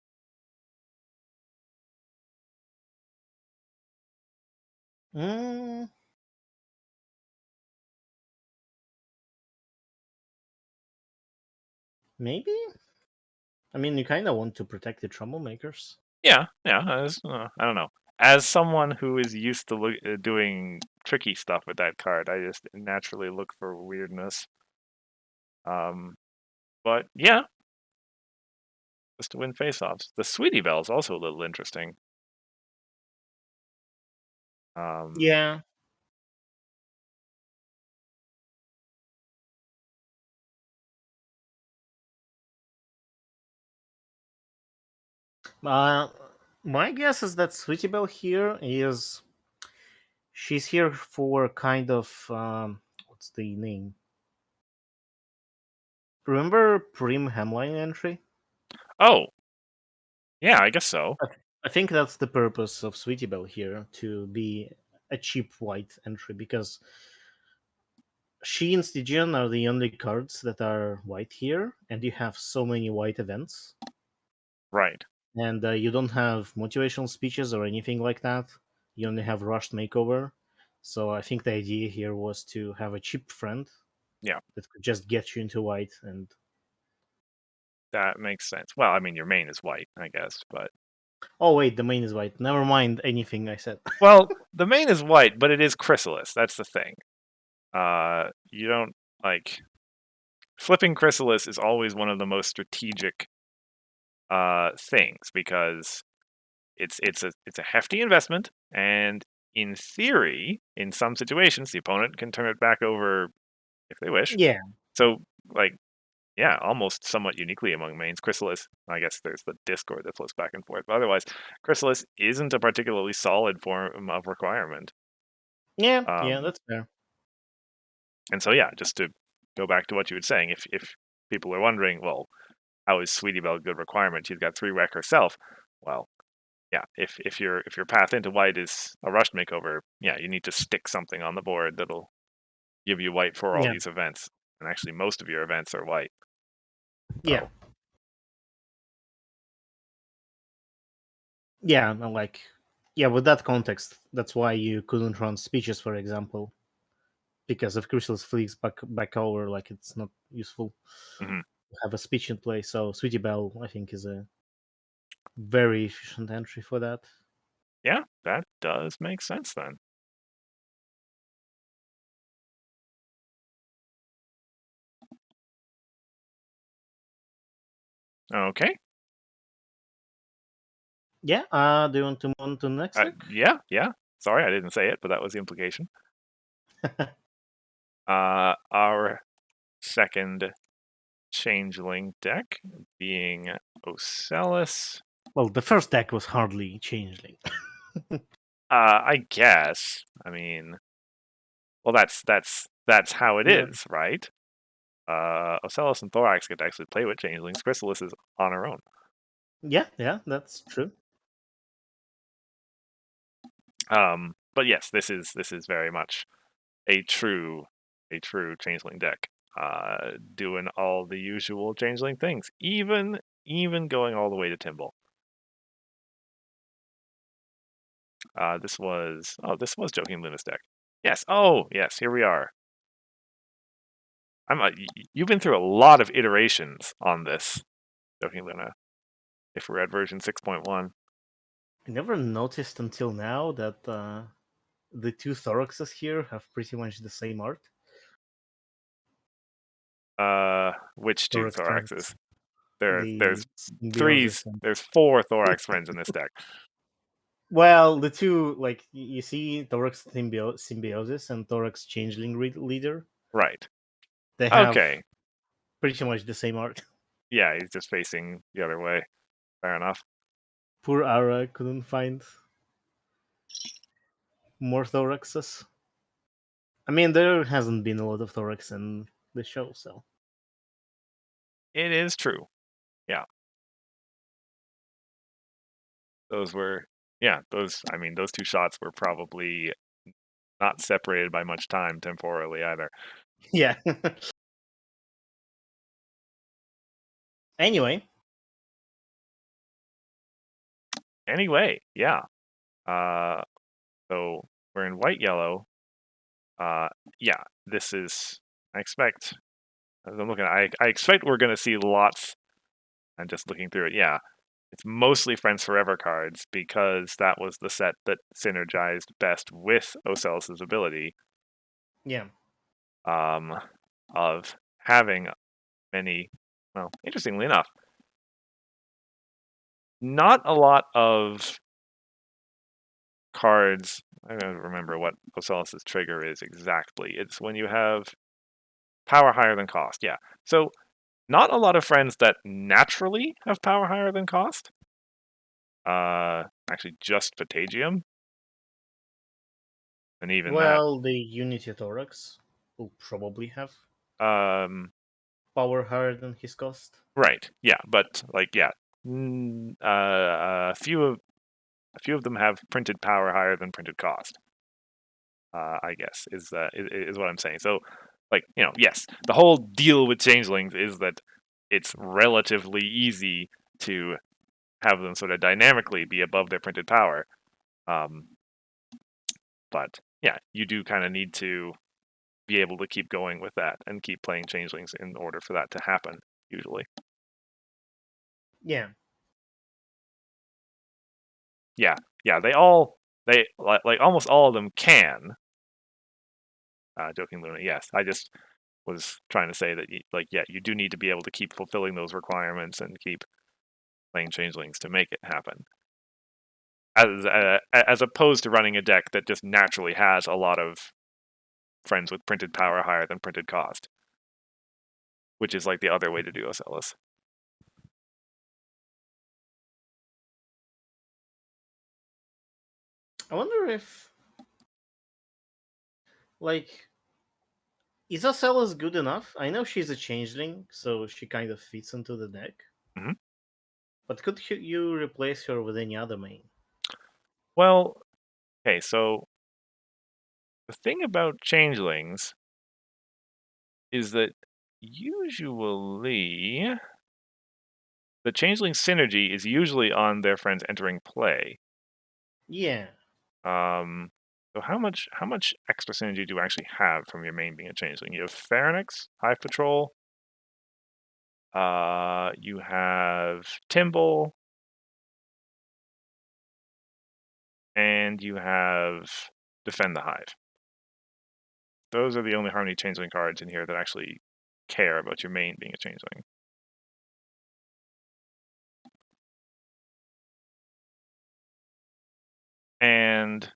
Mm, maybe. I mean, you kind of want to protect the troublemakers. Yeah. I don't know. As someone who is used to doing tricky stuff with that card, I just naturally look for weirdness. But yeah, just to win face-offs. The Sweetie Belle is also a little interesting. Yeah. Uh, my guess is that Sweetie Belle here is she's here for kind of what's the name? Remember Prim Hemline entry? Oh, yeah, I guess so. I think that's the purpose of Sweetie Belle here, to be a cheap white entry, because she and Stygian are the only cards that are white here, and you have so many white events, Right. and you don't have motivational speeches or anything like that. You only have rushed makeover. So I think the idea here was to have a cheap friend Yeah, that could just get you into white. And that makes sense. Well, I mean, your main is white, I guess, but oh wait, the main is white. Never mind anything I said. well, the main is white, but it is Chrysalis. That's the thing. You don't like flipping Chrysalis is always one of the most strategic things because it's a hefty investment, and in theory, in some situations, the opponent can turn it back over if they wish. Yeah, So, like, yeah, almost somewhat uniquely among mains, Chrysalis. I guess there's the Discord that flips back and forth, but otherwise, Chrysalis isn't a particularly solid form of requirement. yeah, Um, that's fair. and so, yeah, just to go back to what you were saying, if people are wondering, well, how is Sweetie Belle a good requirement? She's got 3 rec herself. Well, yeah, if your path into white is a rushed makeover, yeah, you need to stick something on the board that'll give you white for all Yeah, these events. And actually, most of your events are white. yeah, So, yeah. and Like, yeah, with that context, that's why you couldn't run speeches, for example, because if Chrysalis flees back over, like it's not useful mhm. to have a speech in play. So Sweetie Belle, I think, is a very efficient entry for that. Yeah, that does make sense then. Okay. Yeah. Do you want to move on to the next deck? Yeah. Sorry, I didn't say it, but that was the implication. Our second changeling deck being Ocellus. Well, the first deck was hardly Changeling. I guess. I mean, well, that's how it Yeah. is, right? Ocellus and Thorax get to actually play with changelings. Chrysalis is on her own. Yeah, that's true. But yes, this is very much a true changeling deck. Doing all the usual changeling things, even going all the way to Timble. This was Joking Luna's deck. Yes. Oh, yes. Here we are. You've been through a lot of iterations on this, Joking Luna. If we're at version 6.1. I never noticed until now that the two Thoraxes here have pretty much the same art. Which two Thorax Thoraxes? friends, There's the symbiosis. And, there's 4 Thorax friends in this deck. well, the two, like you see, Thorax symbiosis and Thorax changeling leader. Right. They have Okay. pretty much the same art. Yeah, he's just facing the other way. Fair enough. Poor Ara couldn't find more Thoraxes. I mean, there hasn't been a lot of Thorax in the show, so It is true. Yeah. Those were Yeah, those two shots were probably not separated by much time temporally either. Yeah. Anyway, Anyway, yeah. Uh, so we're in white yellow. Yeah, this is. I expect. As I'm looking, I expect we're going to see lots. I'm just looking through it. Yeah, it's mostly Friends Forever cards because that was the set that synergized best with Ocellus' ability. yeah. Um, of having many. Well, interestingly enough, not a lot of cards. I don't remember what Ocellus' trigger is exactly. It's when you have power higher than cost. Yeah. So not a lot of friends that naturally have power higher than cost. Actually, just Patagium, and even that. Well, the Unity Thorax will probably have Um, power higher than his cost. right. Yeah, but like, yeah, a few of them have printed power higher than printed cost. I guess is what I'm saying. So, like, yes, the whole deal with changelings is that it's relatively easy to have them sort of dynamically be above their printed power. Um, but yeah, you do kind of need to be able to keep going with that and keep playing changelings in order for that to happen. Usually, Yeah. yeah, yeah. They like almost all of them can. Joking Luna, yes. I just was trying to say that you do need to be able to keep fulfilling those requirements and keep playing changelings to make it happen. As opposed to running a deck that just naturally has a lot of friends with printed power higher than printed cost, which is like the other way to do Ocellus. I wonder if, like, is Ocellus good enough? I know she's a changeling, so she kind of fits into the deck. Hmm. But could you replace her with any other main? Well, okay, so the thing about changelings is that usually the changeling synergy is usually on their friends entering play. Yeah. Um, so how much extra synergy do you actually have from your main being a changeling? You have Pharynx, Hive Patrol. You have Timble, and you have Defend the Hive. Those are the only Harmony Changeling cards in here that actually care about your main being a changeling. And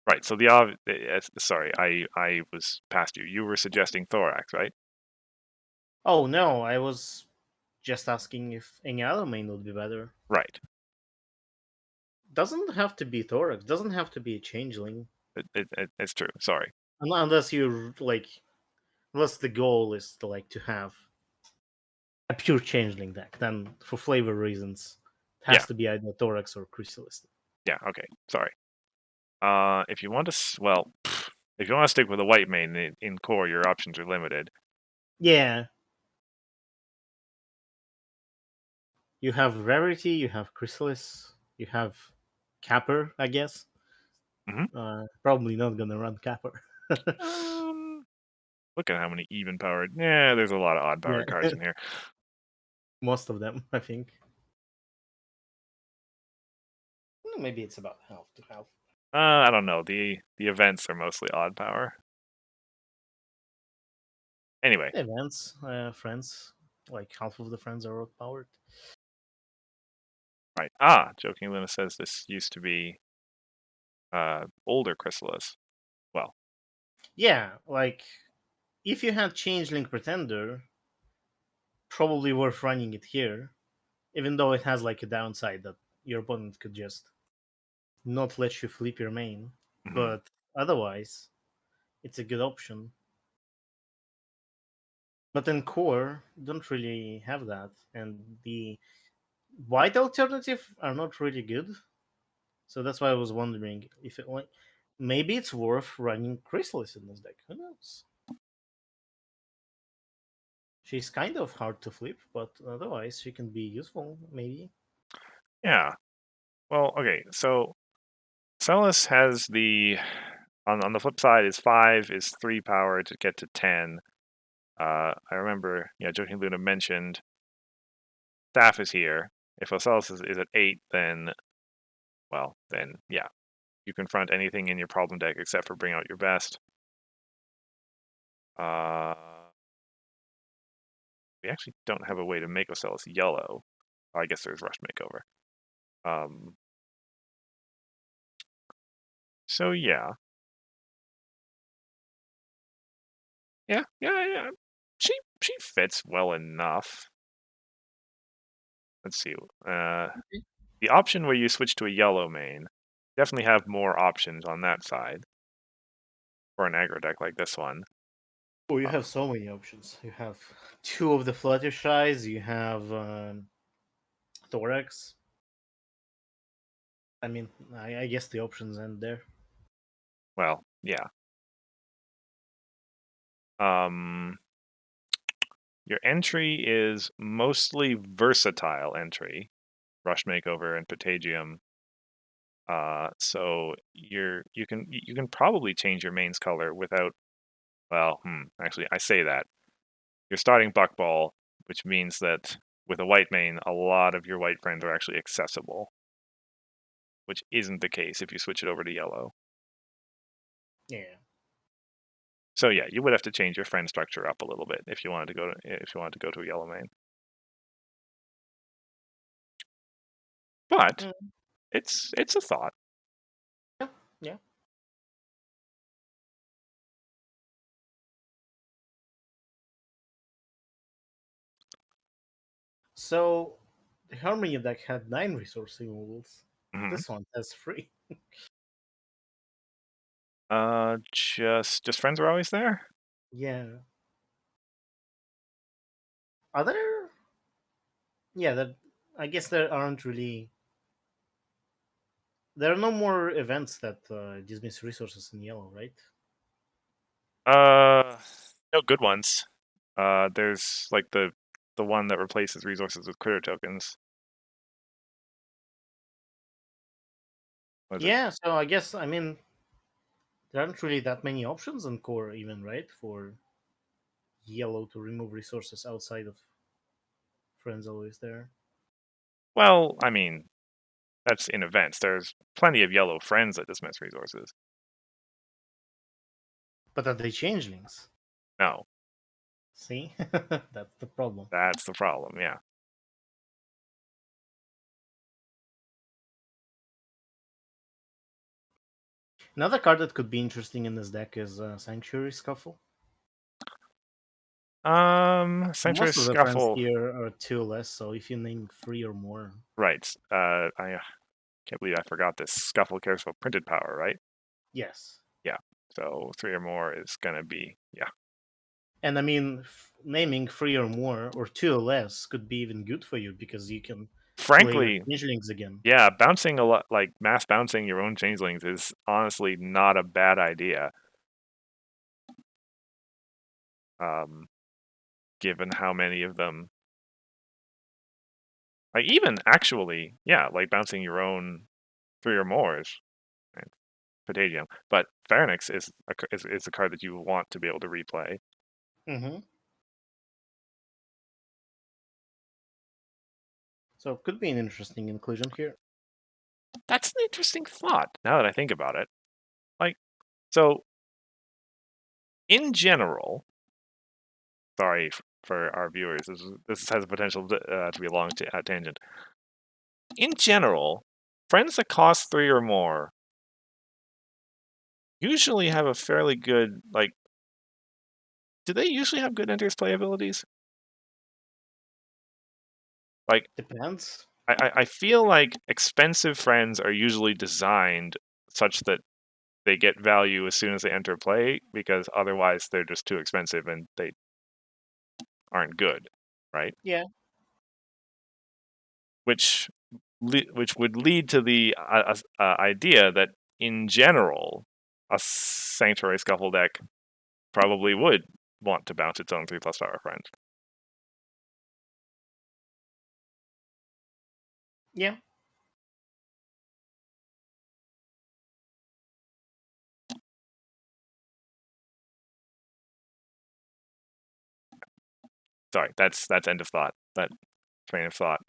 right, so sorry, I was past you. You were suggesting Thorax, right? Oh no, I was just asking if any other main would be better. Right. Doesn't have to be Thorax. Doesn't have to be a changeling. It's true. Sorry. Unless you like, unless the goal is to like to have a pure changeling deck, then for flavor reasons, it Yeah. has to be either Thorax or Chrysalis. Yeah. Okay. Sorry. If you want to, well, if you want to stick with a white main in core, your options are limited. Yeah, you have Rarity, you have Chrysalis, you have Capper, I guess. Hmm. Probably not gonna run Capper. Um, Look at how many even powered. Yeah, there's a lot of odd Yeah, powered cards in here. most of them, I think. Well, maybe it's about half to half. I don't know. The events are mostly odd power. Anyway, Events, friends, like half of the friends are powered. right. Joking Luna says this used to be older Chrysalis. Well, Yeah, like if you had Changeling Pretender, probably worth running it here, even though it has like a downside that your opponent could just not let you flip your main. mhm. But otherwise, it's a good option. But in core, don't really have that, and the white alternative are not really good. So that's why I was wondering if it like maybe it's worth running Chrysalis in this deck. Who knows? She's kind of hard to flip, but otherwise she can be useful. Maybe. Yeah. Well, okay. So Celestia has the on the flip side is 5 is 3 power to get to 10. I remember, Joking Luna mentioned staff is here. If Ocellus is at 8, then yeah, you confront anything in your problem deck except for bring out your best. We actually don't have a way to make Ocellus yellow. I guess there's Rush Makeover. So yeah. Yeah. She fits well enough. Let's see. The option where you switch to a yellow main, definitely have more options on that side for an aggro deck like this one. Oh, you have so many options. You have two of the Fluttershy's. You have Thorax. I mean, I guess the options end there. Well, yeah. Your entry is mostly versatile entry, Rush Makeover and Patagium. So you can probably change your main's color without. Well, actually, I say that you're starting Buckball, which means that with a white main, a lot of your white friends are actually accessible, which isn't the case if you switch it over to yellow. Yeah. So yeah, you would have to change your friend structure up a little bit if you wanted to go to a yellow main. But it's a thought. Yeah. Yeah. So the Harmony deck had 9 resource removals. Mm-hmm. This one has 3. Just friends are always there. Yeah. Are there? Yeah. That I guess there aren't really. There are no more events that dismiss resources in yellow, right? No good ones. There's like the one that replaces resources with critter tokens. Was it? Yeah. So I guess there aren't really that many options in core, even right, for yellow to remove resources outside of friends always there. Well, I mean, that's in events. There's plenty of yellow friends that dismiss resources. But are they changelings? No, See, that's the problem. that's the problem. Yeah. Another card that could be interesting in this deck is Sanctuary Scuffle. Sanctuary Most of the friends Scuffle. here are 2 less, so if you name 3 or more. Right. I can't believe I forgot this. Scuffle cares for printed power, right? Yes. Yeah. So 3 or more is gonna be And I mean, naming 3 or more or 2 or less could be even good for you because you can play your Frankly, changelings again. yeah, bouncing a lot, like mass bouncing your own changelings is honestly not a bad idea. Given how many of them, like even actually, yeah, like bouncing your own 3 or more is right, Palladium. But Pharynx is a card that you want to be able to replay. Mm-hmm. So it could be an interesting inclusion here. That's an interesting thought. Now that I think about it, like so, in general, sorry for our viewers. This has a potential to be a long tangent. In general, friends that cost 3 or more usually have a fairly good like. Do they usually have good interplay abilities? Like, Depends. I feel like expensive friends are usually designed such that they get value as soon as they enter play because otherwise they're just too expensive and they aren't good, right? Yeah. Which which would lead to the idea that in general, a Sanctuary Scuffle deck probably would want to bounce its own 3+ power friend. Yeah. Sorry, that's end of thought. That train of thought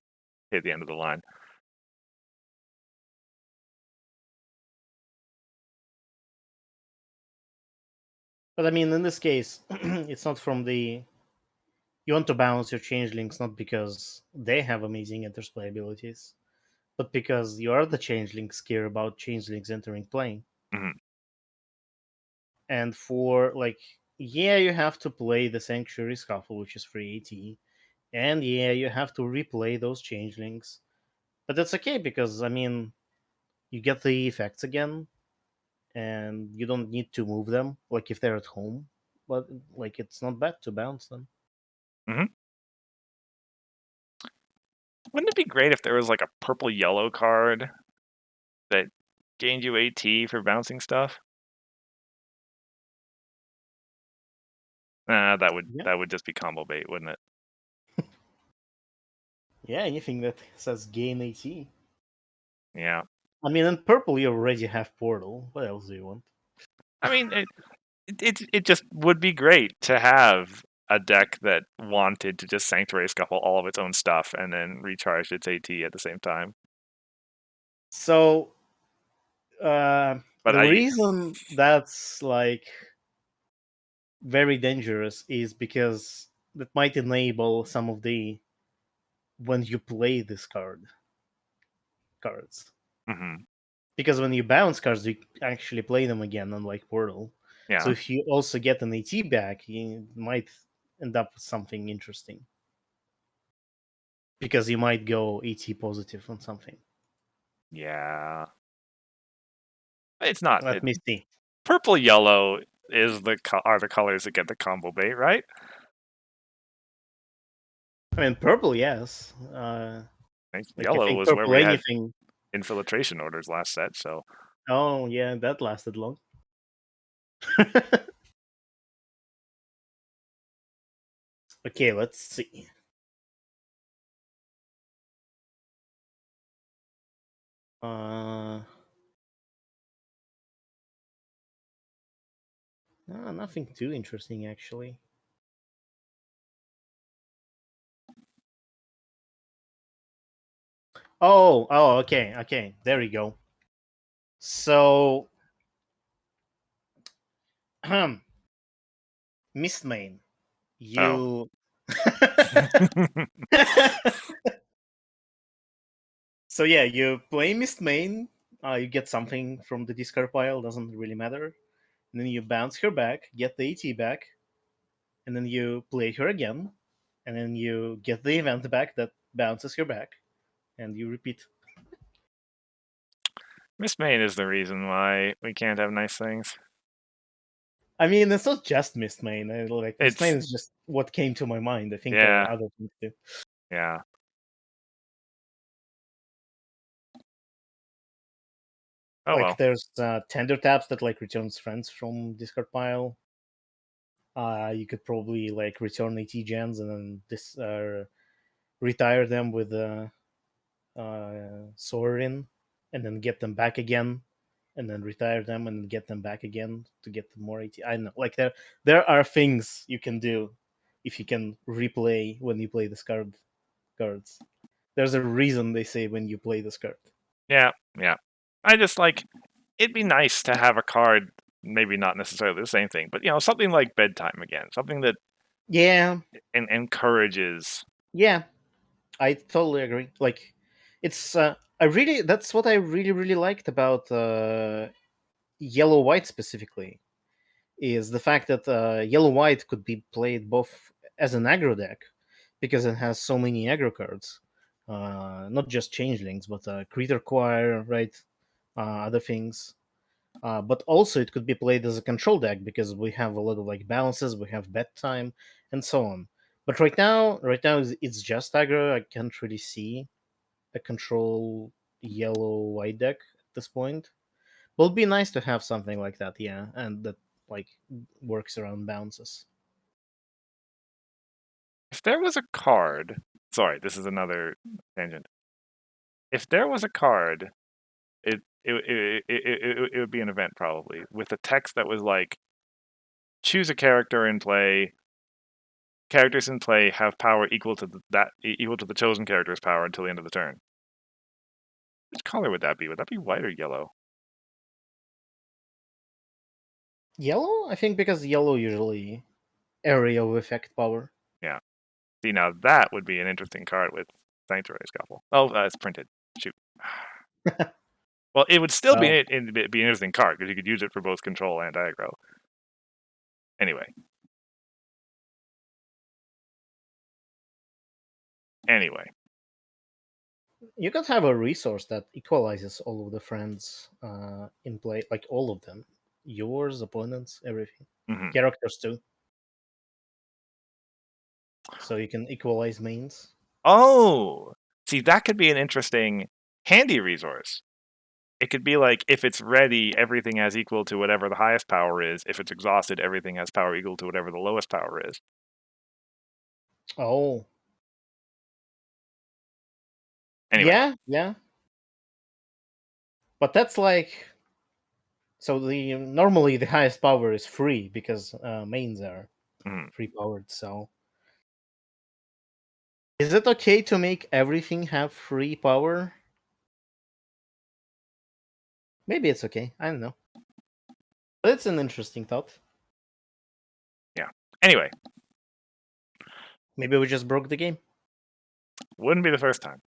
hit the end of the line. But I mean, in this case, it's not from the. You want to balance your changelings not because they have amazing interplay abilities, but because you are the changelings care about changelings entering play. Mhm. And for like, yeah, you have to play the Sanctuary Scuffle, which is free AT, and yeah, you have to replay those changelings, but that's okay because I mean, you get the effects again, and you don't need to move them like if they're at home. But like, it's not bad to bounce them. Mhm. Wouldn't it be great if there was like a purple-yellow card that gained you AT for bouncing stuff? That Yeah, would just be combo bait, wouldn't it? yeah, anything that says gain AT. Yeah. I mean, in purple you already have Portal. What else do you want? I mean, it just would be great to have a deck that wanted to just Sanctuary Scuffle all of its own stuff and then recharge its AT at the same time. So But the reason that's like very dangerous is because that might enable some of the when you play this cards. Mhm. Because when you bounce cards, you actually play them again, unlike Portal. So Yeah, if you also get an AT back, you might end up with something interesting. Because you might go AT positive on something. yeah. It's not Let me see. purple yellow is are the colors that get the combo bait, right? I mean, purple, yes. I think Like I yellow think was where purple we had anything. infiltration orders last set, so Oh yeah, that lasted long. Okay, let's see. Uh, nothing too interesting actually. Oh, okay. There we go. So, Mistmane, oh. you. So yeah, you play Mistmane. You get something from the discard pile. Doesn't really matter. And then you bounce her back, get the AT back, and then you play her again, and then you get the event back that bounces her back, and you repeat. Miss Main is the reason why we can't have nice things. I mean, it's not just Mistmane. Like It's Mistmane is just what came to my mind. I think there yeah, are other things too. yeah. Oh Like well. there's tender taps that like returns friends from discard pile. You could probably like return AT gens and then this retire them with Sorin, and then get them back again, and then retire them and get them back again to get more AT. I know, like there are things you can do if you can replay when you play this cards. There's a reason they say when you play this card. Yeah, yeah. I just like it'd be nice to have a card, maybe not necessarily the same thing, but something like bedtime again, something that Yeah, encourages. yeah, I totally agree. Like, it's I really that's what I really liked about yellow white specifically is the fact that yellow white could be played both as an aggro deck because it has so many aggro cards, not just changelings but creature choir, right? Other things. But also it could be played as a control deck because we have a lot of like balances, we have bedtime, and so on. But right now it's just aggro. I can't really see a control yellow white deck at this point. But it'd be nice to have something like that, yeah, and that like works around bounces. If there was a card, sorry, this is another tangent. If there was a card, it would be an event probably with a text that was like, choose a character in play. Characters in play have power equal to equal to the chosen character's power until the end of the turn. Which color would that be? Would that be white or yellow? Yellow, I think, because yellow usually area of effect power. Yeah. See, now that would be an interesting card with Sanctuary Scuffle. Oh, it's printed. Shoot. Well, it would still be Well, an interesting card because you could use it for both control and aggro. Anyway. you could have a resource that equalizes all of the friends in play, like all of them, yours, opponents, everything, Mm-hmm. characters too. So you can equalize mains. Oh, see, that could be an interesting handy resource. It could be like, if it's ready, everything has equal to whatever the highest power is. If it's exhausted, everything has power equal to whatever the lowest power is. Oh, Anyway. yeah. But that's like, so the normally the highest power is free because mains are Mm-hmm. free powered. So is it okay to make everything have free power? Maybe it's okay. I don't know. But it's an interesting thought. Yeah. Anyway, Maybe we just broke the game. wouldn't be the first time.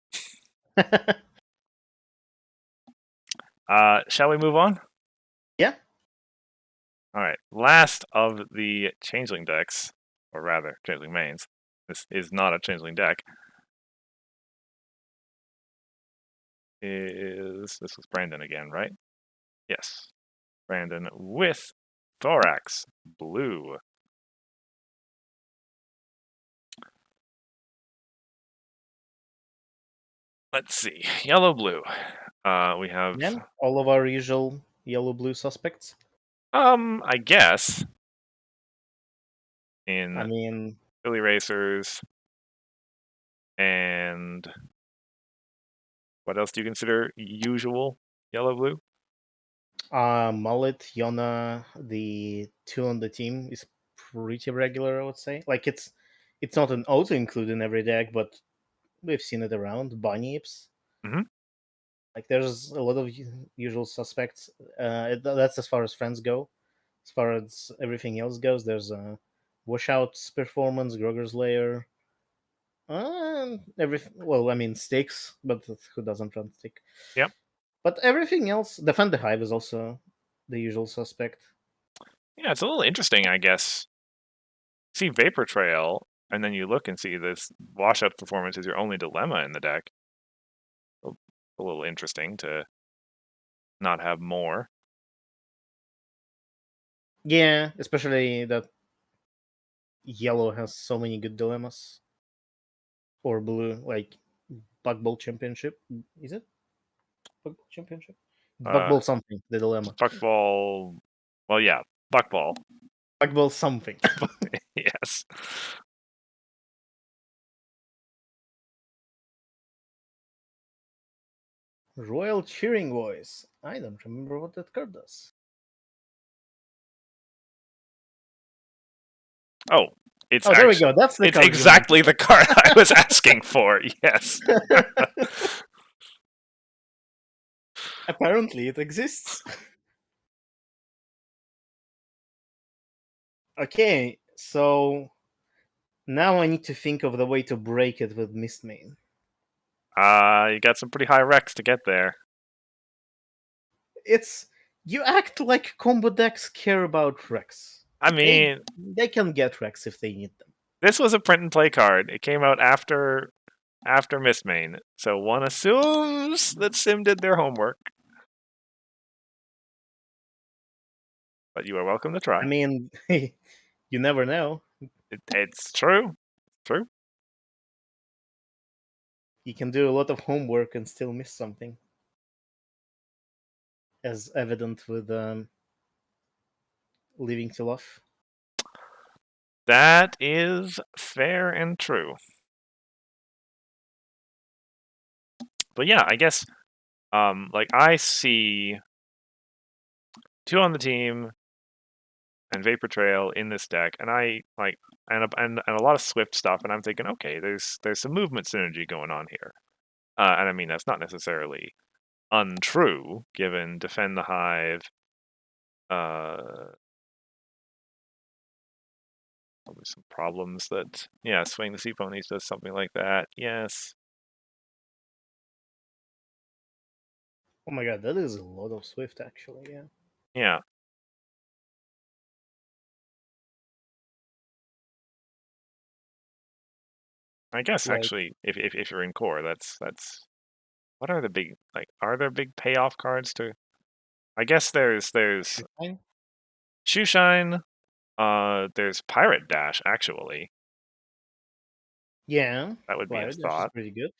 Shall we move on? Yeah. All right. Last of the Changeling decks, or rather, Changeling mains. This is not a Changeling deck. This was Brandon again, right? Yes. Brandon with Thorax blue. Let's see. Yellow blue. We have Yeah. All of our usual yellow blue suspects. I guess in I mean, Philly Racers and what else do you consider usual yellow blue? Mullet, Yona, the two on the team is pretty regular, I would say. Like it's not an auto include in every deck, but we've seen it around. Bunyips. Mm-hmm. Like there's a lot of usual suspects. That's as far as friends go. As far as everything else goes, there's Washout's performance, Groger's Lair, everything. Well, I mean sticks, but who doesn't run stick? Yep. But everything else, Defend the Hive is also the usual suspect. Yeah, it's a little interesting, I guess. See Vapor Trail, and then you look and see this washout performance is your only dilemma in the deck. A little interesting to not have more. Yeah, especially that yellow has so many good dilemmas. Or blue, like Bug Bowl Championship. Is it Bug Bowl Championship? Bug Bowl something, the dilemma. Buckball. Well, yeah, Buckball. Bug Bowl something. Yes. Royal Cheering Voice. I don't remember what that card does. Oh, it's there we go. That's the it's card. exactly the card I was asking for. Yes. Apparently, it exists. Okay, so now I need to think of the way to break it with Mistmane. You got some pretty high recs to get there. It's you act like combo decks care about Rex. I mean, they can get Rex if they need them. this was a print and play card. It came out after Mistmane, so one assumes that Sim did their homework. But you are welcome to try. I mean, you never know. It's true. True. You can do a lot of homework and still miss something, as evident with Leaving to Love. That is fair and true. But yeah, I guess like I see 2 on the team and Vapor Trail in this deck, and I like and a lot of Swift stuff, and I'm thinking, okay, there's some movement synergy going on here. And I mean that's not necessarily untrue, given Defend the Hive, probably some problems that Swing the Sea Ponies does something like that. Yes. Oh my god, that is a lot of Swift actually. Yeah. Yeah. I guess Like, actually, if you're in core, that's what are the big are there big payoff cards to? I guess there's fine. Shoeshine, there's Pirate Dash actually. Yeah, That would be a Twilight, that's just thought. pretty good.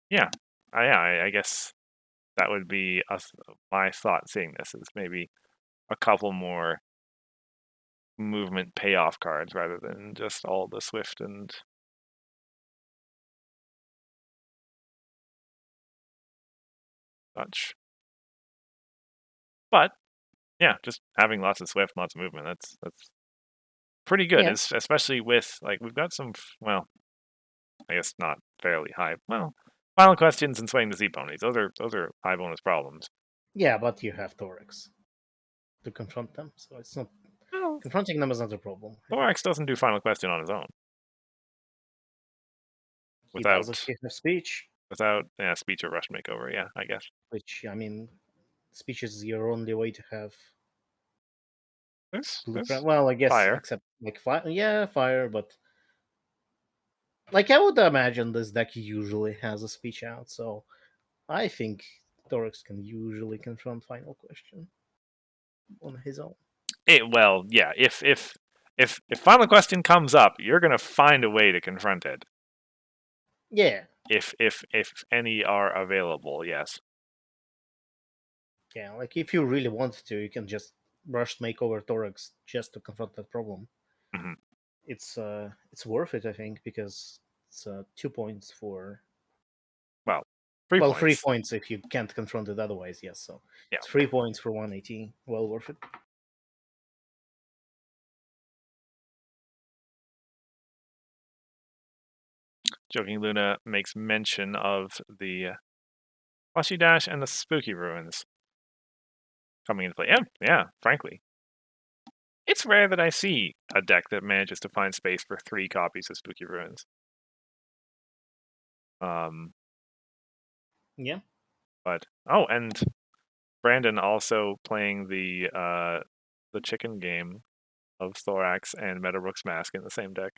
Yeah, I guess that would be my thought seeing this is maybe a couple more movement payoff cards rather than just all the Swift and such. But yeah, just having lots of Swift, lots of movement, that's pretty good, Yeah, especially with we've got some well, I guess not fairly high. Well, final questions and swaying the Sea Ponies. Those are high bonus problems. yeah, but you have Thorax to confront them, so it's not Well, confronting them is not a problem. I think Thorax doesn't do final question on his own he does if without you have speech, speech or rush makeover. Yeah, I guess which I mean, speech is your only way to have blueprint. there's Well, I guess fire. except like fire, yeah, fire, but like I would imagine this deck usually has a speech out, so I think Thorax can usually confront final question on his own. Well, yeah. If final question comes up, you're gonna find a way to confront it. Yeah, If any are available, yes. yeah, like if you really wanted to, you can just rush makeover Thorax just to confront that problem. Hmm. It's worth it, I think, because it's 2 points for Well, 3 well, three points. points if you can't confront it otherwise. Yes, so Yeah. it's 3 points for 180. Well worth it. Joking Luna makes mention of the Flushy Dash and the Spooky Ruins coming into play. Yeah, frankly. It's rare that I see a deck that manages to find space for 3 copies of Spooky Ruins. Yeah, But and Brandon also playing the chicken game of Thorax and Meadowbrook's Mask in the same deck.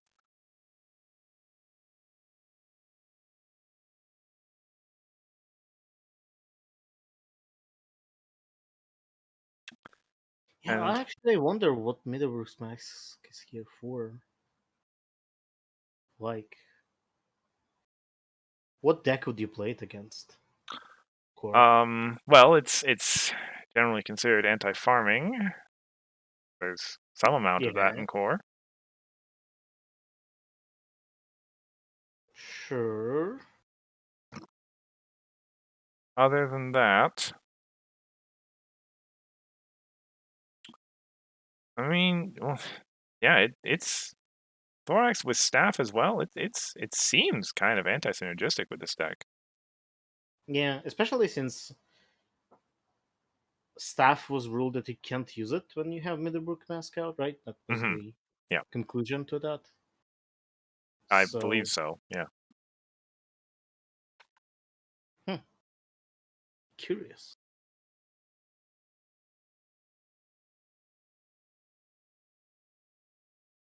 yeah. And I actually wonder what Middlebrooks Max is here for. Like, what deck would you play it against? Core. well, it's generally considered anti-farming. There's some amount of that Yeah, in core. sure. Other than that, I mean, well, yeah, it's Thorax with staff as well. It seems kind of anti-synergistic with this deck. Yeah, especially since staff was ruled that you can't use it when you have Middlebrook Mask out, right? That was Hmm. the Yeah, conclusion to that. I believe So, so. Yeah. hmm, curious.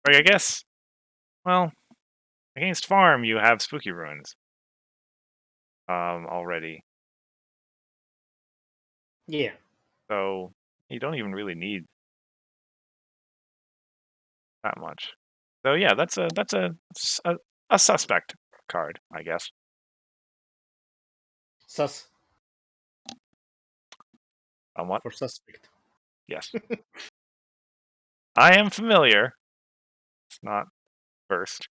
I guess. Well, against farm you have Spooky Ruins. Already. Yeah. So you don't even really need that much. So yeah, that's a suspect card, I guess. Sus Somewhat, for suspect. yes. I am familiar. It's not first.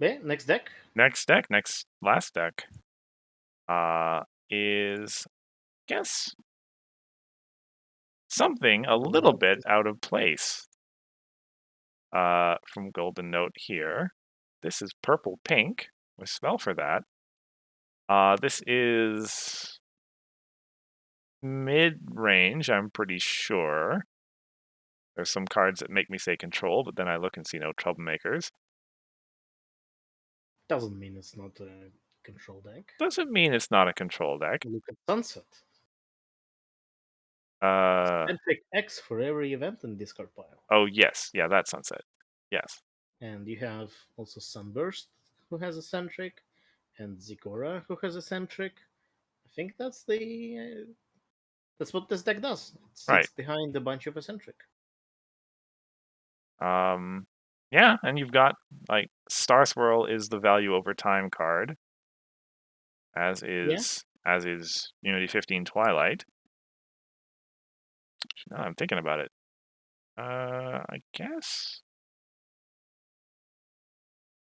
Okay, next deck. Last deck, is guess something a little bit out of place. From Golden Note here. This is purple pink. We spell for that. This is mid range, I'm pretty sure. There's some cards that make me say control, but then I look and see no troublemakers. Doesn't mean it's not a control deck. Doesn't mean it's not a control deck. Look at Sunset. Uh, And pick X for every event in discard pile. oh yes, yeah, that's Sunset. Yes, And you have also Sunburst, who has eccentric, and Zikora, who has eccentric. I think that's what this deck does. It right. sits behind a bunch of eccentric. Yeah, and you've got like Star Swirl is the value over time card, as Yeah. is Unity 15 Twilight. Now I'm thinking about it. I guess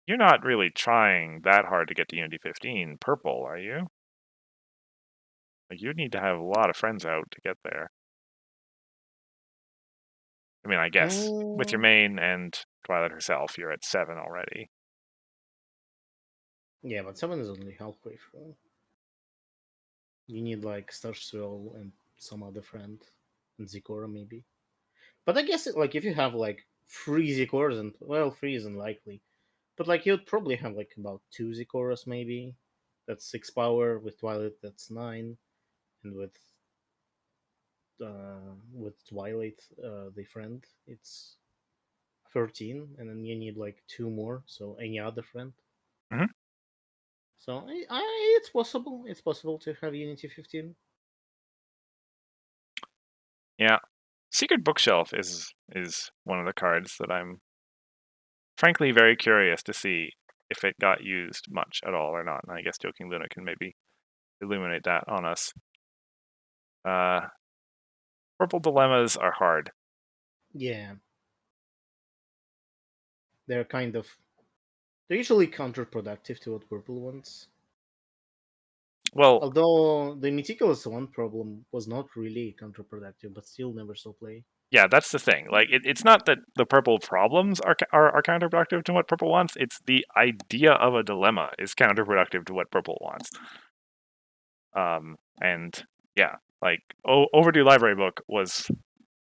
you're not really trying that hard to get to Unity 15 purple, are you? Like you'd need to have a lot of friends out to get there. I mean, I guess with your Mm, main and Twilight herself, you're at 7 already. yeah, but 7 is only halfway through. You need like Star Swirl and some other friend, and Zikora maybe. But I guess like if you have like 3 Zikoras, and well, 3 isn't likely, but like you'd probably have like about 2 Zikoras maybe. That's 6 power. With Twilight, that's 9, and with Twilight, the friend, it's 13, and then you need like 2 more. So any other friend. Hmm. So it's possible. It's possible to have Unity 15. Yeah, Secret Bookshelf is one of the cards that I'm frankly very curious to see if it got used much at all or not. And I guess Joking Luna can maybe illuminate that on us. Purple dilemmas are hard. Yeah, they're kind of they're usually counterproductive to what purple wants. Well, Although the Meticulous one problem was not really counterproductive, but still never saw play. yeah, that's the thing. Like, it's not that the purple problems are counterproductive to what purple wants. It's the idea of a dilemma is counterproductive to what purple wants. And yeah, like Overdue Library Book was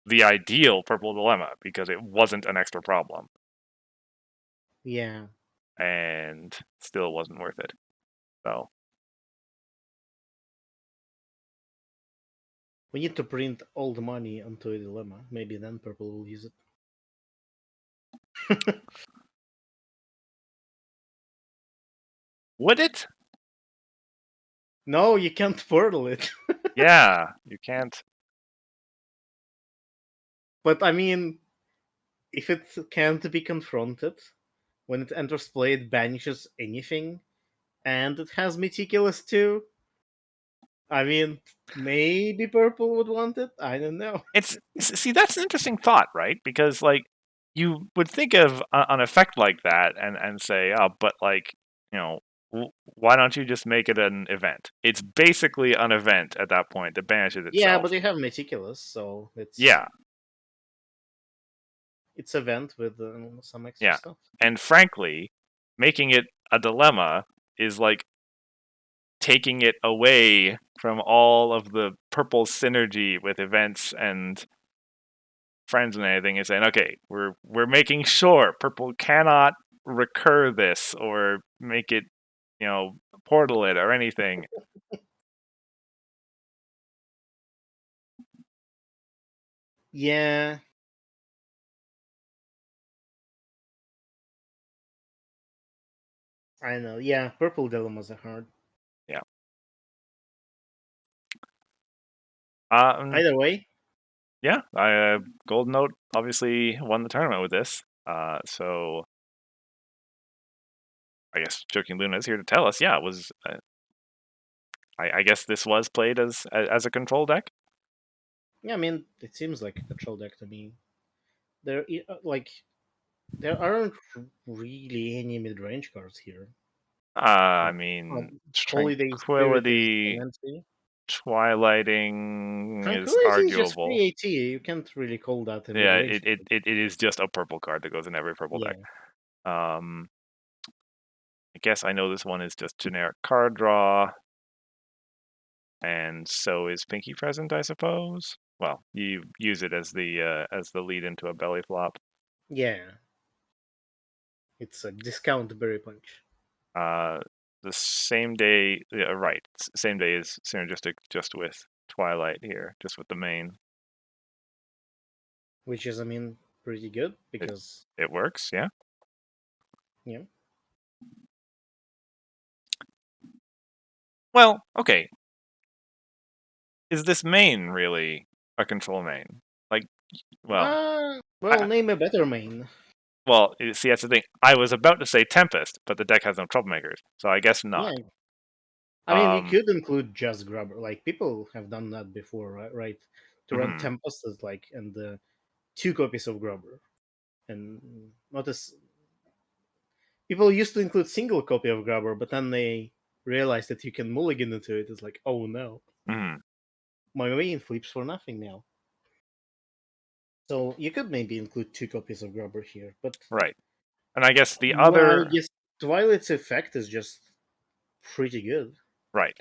the ideal purple dilemma because it wasn't an extra problem Yeah, and still wasn't worth it. So we need to print all the money onto a dilemma. Maybe then purple will use it. would it? No, you can't portal it. Yeah, you can't. But I mean, if it can't be confronted, when it enters play, it banishes anything, and it has Meticulous too. I mean, maybe purple would want it. I don't know. It's see that's an interesting thought, right? Because like you would think of an effect like that and say, oh, but like you know, why don't you just make it an event? It's basically an event at that point that banishes Yeah, itself. but you have Meticulous, so Yeah, it's event with some extra yeah, stuff. and frankly, making it a dilemma is like taking it away from all of the purple synergy with events and friends and anything and saying, okay, we're making sure purple cannot recur this or make it, portal it or anything. Yeah, I know. Yeah, purple dilemmas are hard. Yeah. Either way, Yeah. Golden Note obviously won the tournament with this. So I guess Joking Luna is here to tell us. Yeah, it was. I guess this was played as a control deck. yeah, I mean, it seems like a control deck to me. Like there aren't really any mid-range cards here. I Like, mean, Holiday Spirit is Tranquility, immensely. Twilighting is Tranquility is just arguable. free AT. You can't really call that a Yeah, mid-range it, card. it, it is just a purple card that goes in every purple deck. Yeah, Um, I guess I know this one is just generic card draw, and so is Pinky Present, I suppose. Well, you use it as the lead into a belly flop. yeah. It's a discount berry punch, Uh, the same day, yeah, right? Same day is synergistic just with Twilight here, just with the main. which is, I mean, pretty good It because it works, yeah. yeah. Well, okay. Is this main really a control main? Like, well, Well, I, name a better main. see, that's the thing. I was about to say Tempest, but the deck has no troublemakers, so I guess not. Yeah, I mean, you Um, could include just Grubber. Like people have done that before, right? Right? To run mhm, Tempest as like and two copies of Grubber, and not as people used to include single copy of Grubber, but then they realized that you can mulligan into it. It's like, oh no, mhm, my main flips for nothing now. So you could maybe include two copies of Grubber here, but right. And I guess the well, I other, guess Twilight's effect is just pretty good. right,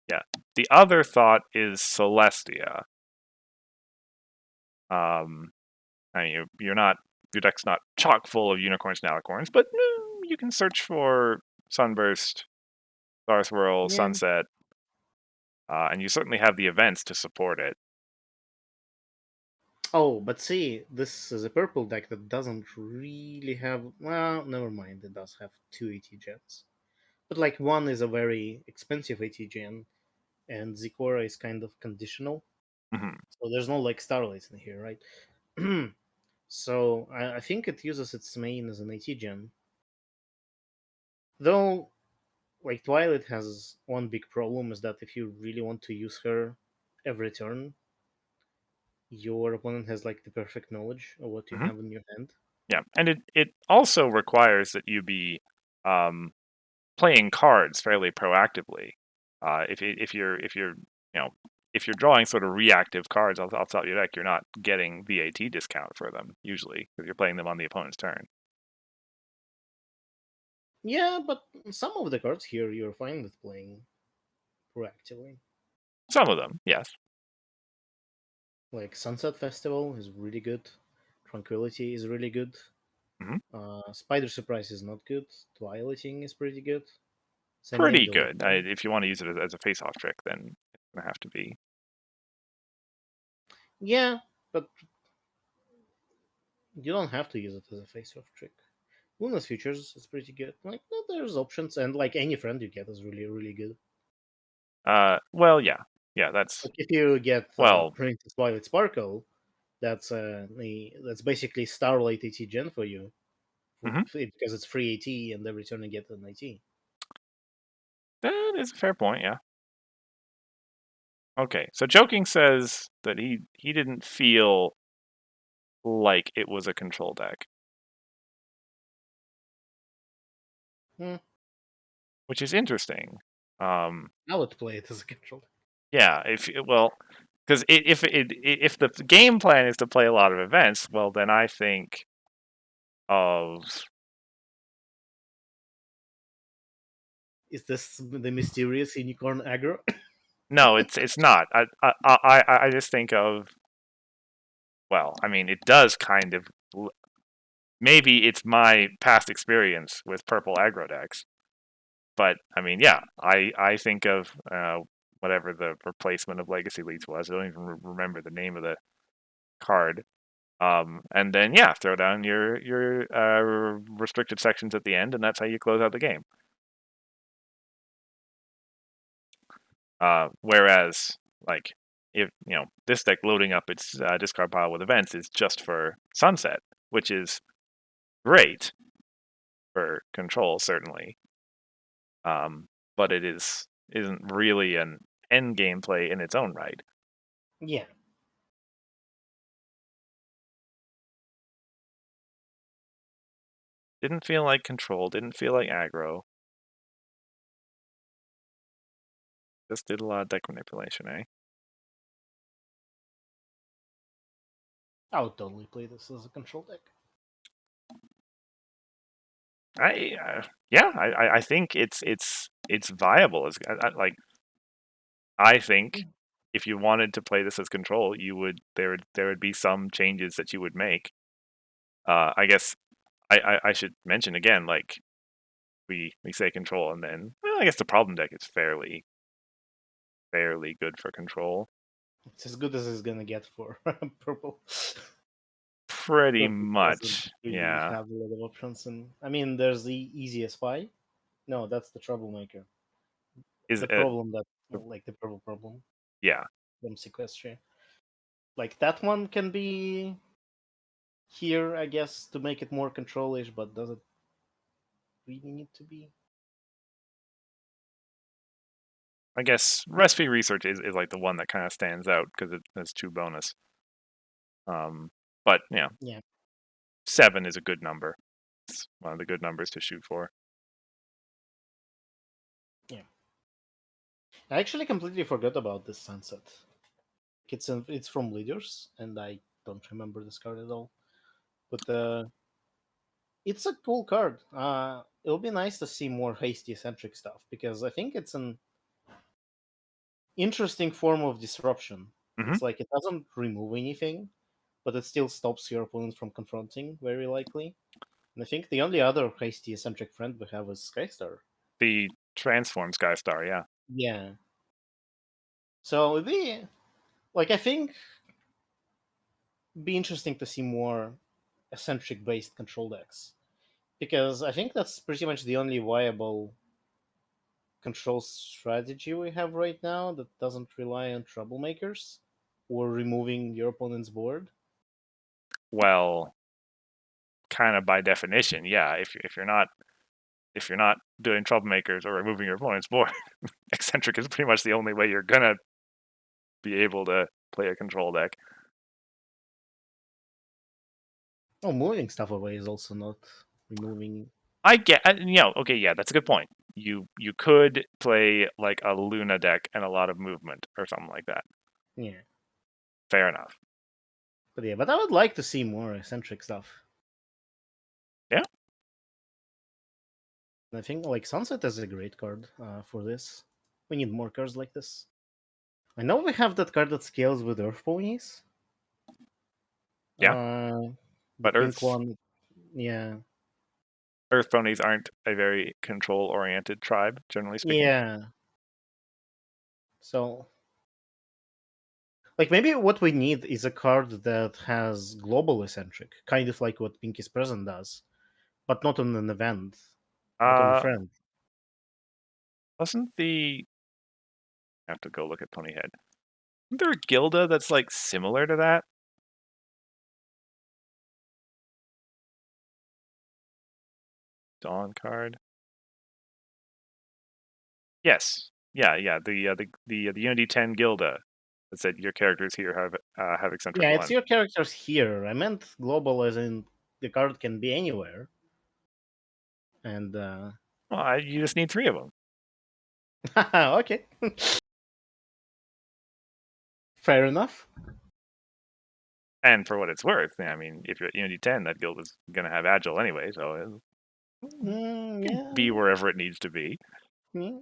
yeah. The other thought is Celestia. Um, I mean, you're not your deck's not chock full of unicorns and alicorns, but you can search for Sunburst, Star Swirl, Yeah. Sunset, and you certainly have the events to support it. Oh, but see, this is a purple deck that doesn't really have. Well, never mind. It does have two AT gens, but like one is a very expensive AT gen, and Zikora is kind of conditional. Hmm. So there's no like Starlights in here, right? So I think it uses its main as an AT gen. Though, like Twilight has one big problem is that if you really want to use her every turn, your opponent has like the perfect knowledge of what you Hmm. have in your hand. Yeah, and it also requires that you be um, playing cards fairly proactively. If you're if you're drawing sort of reactive cards off the top of your deck, you're not getting the AT discount for them usually because you're playing them on the opponent's turn. Yeah, but some of the cards here you're fine with playing proactively. Some of them, yes. Like Sunset Festival is really good. Tranquility is really good. Hmm. Spider Surprise is not good. Twilighting is pretty good. Same name Pretty though. good. If you want to use it as a face-off trick, then it's gonna have to be. Yeah, but you don't have to use it as a face-off trick. Luna's Futures is pretty good. Like there's options, and like any friend you get is really really good. Well, yeah, yeah. That's Like if you get well. Princess Violet Sparkle, that's basically Starlight AT Gen for you Hmm. because it's free AT and every turn you get an AT. That is a fair point. Yeah. Okay. So joking says that he didn't feel like it was a control deck, Hmm. which is interesting. Um, I would play it as a control. yeah. Because if the game plan is to play a lot of events, well, then I think of Is this the mysterious unicorn aggro? no. It's not. I just think of well. I mean, it does kind of maybe it's my past experience with purple aggro decks, but I mean, yeah, I think of whatever the replacement of Legacy Leads was. I don't even remember the name of the card. And then yeah, throw down your restricted sections at the end, and that's how you close out the game. Whereas, like, if this deck loading up its discard pile with events is just for Sunset, which is great for control, certainly. But it isn't really an end game play in its own right. Yeah. Didn't feel like control, didn't feel like aggro. Just did a lot of deck manipulation, eh? I would totally play this as a control deck. I think it's viable as like I think if you wanted to play this as control, there would be some changes that you would make. I guess I should mention again, like we say control, and then I guess the problem deck is fairly good for control. It's as good as it's gonna get for purple. Pretty Purple doesn't much, really yeah. have a lot of options, and I mean, there's the easiest spy. No, that's the troublemaker. Is The problem that, like, the purple problem yeah. from Sequestria. Like, that one can be here, I guess, to make it more control-ish, but does it really need to be? I guess recipe research is like the one that kind of stands out because it has 2 bonus. But Yeah. 7 is a good number. It's one of the good numbers to shoot for. Yeah. I actually completely forgot about this sunset. It's from Leaders, and I don't remember this card at all. But it's a cool card. It'll be nice to see more hasty eccentric stuff because I think it's an interesting form of disruption. Mm-hmm. It's like it doesn't remove anything, but it still stops your opponent from confronting, very likely. And I think the only other hasty eccentric friend we have is Skystar. The transform Skystar, yeah. Yeah. So it'd be like I think be interesting to see more eccentric based control decks. Because I think that's pretty much the only viable control strategy we have right now that doesn't rely on troublemakers or removing your opponent's board. Well, kind of by definition, yeah. If you're not doing troublemakers or removing your opponent's board, eccentric is pretty much the only way you're gonna be able to play a control deck. Oh, moving stuff away is also not removing. I get, okay, yeah, that's a good point. You could play like a Luna deck and a lot of movement or something like that. Yeah. Fair enough. But yeah, but I would like to see more eccentric stuff. Yeah. I think like Sunset is a great card for this. We need more cards like this. I know we have that card that scales with Earth Ponies. Yeah. The But pink one. Yeah. Earth ponies aren't a very control-oriented tribe, generally speaking. Yeah. So, like, maybe what we need is a card that has global eccentric, kind of like what Pinky's Present does, but not on an event, but on a Uh, friend. wasn't the... I have to go look at Ponyhead. Isn't there a Gilda that's like similar to that? Dawn card. Yes. Yeah. The Unity 10 Gilda that said your characters here have eccentric Yeah, it's 1. your characters here. I meant global as in the card can be anywhere. And, Well, you just need 3 of them. okay. Fair enough. And for what it's worth, I mean, if you're at Unity 10, that guild is going to have Agile anyway, so it can Yeah. be wherever it needs to be. Yeah.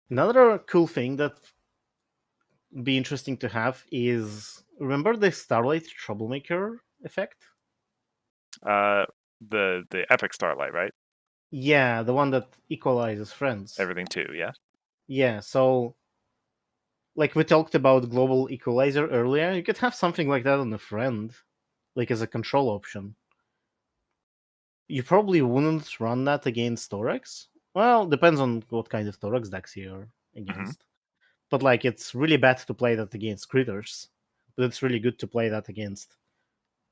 Another cool thing that be interesting to have is remember the Starlight Troublemaker effect? The Epic Starlight, right? Yeah, the one that equalizes friends. Everything too, yeah. Yeah, so like we talked about global equalizer earlier, you could have something like that on a friend, like as a control option. You probably wouldn't run that against Thorax, Well, depends on what kind of Thorax decks you're Hmm. against. But like, it's really bad to play that against critters, but it's really good to play that against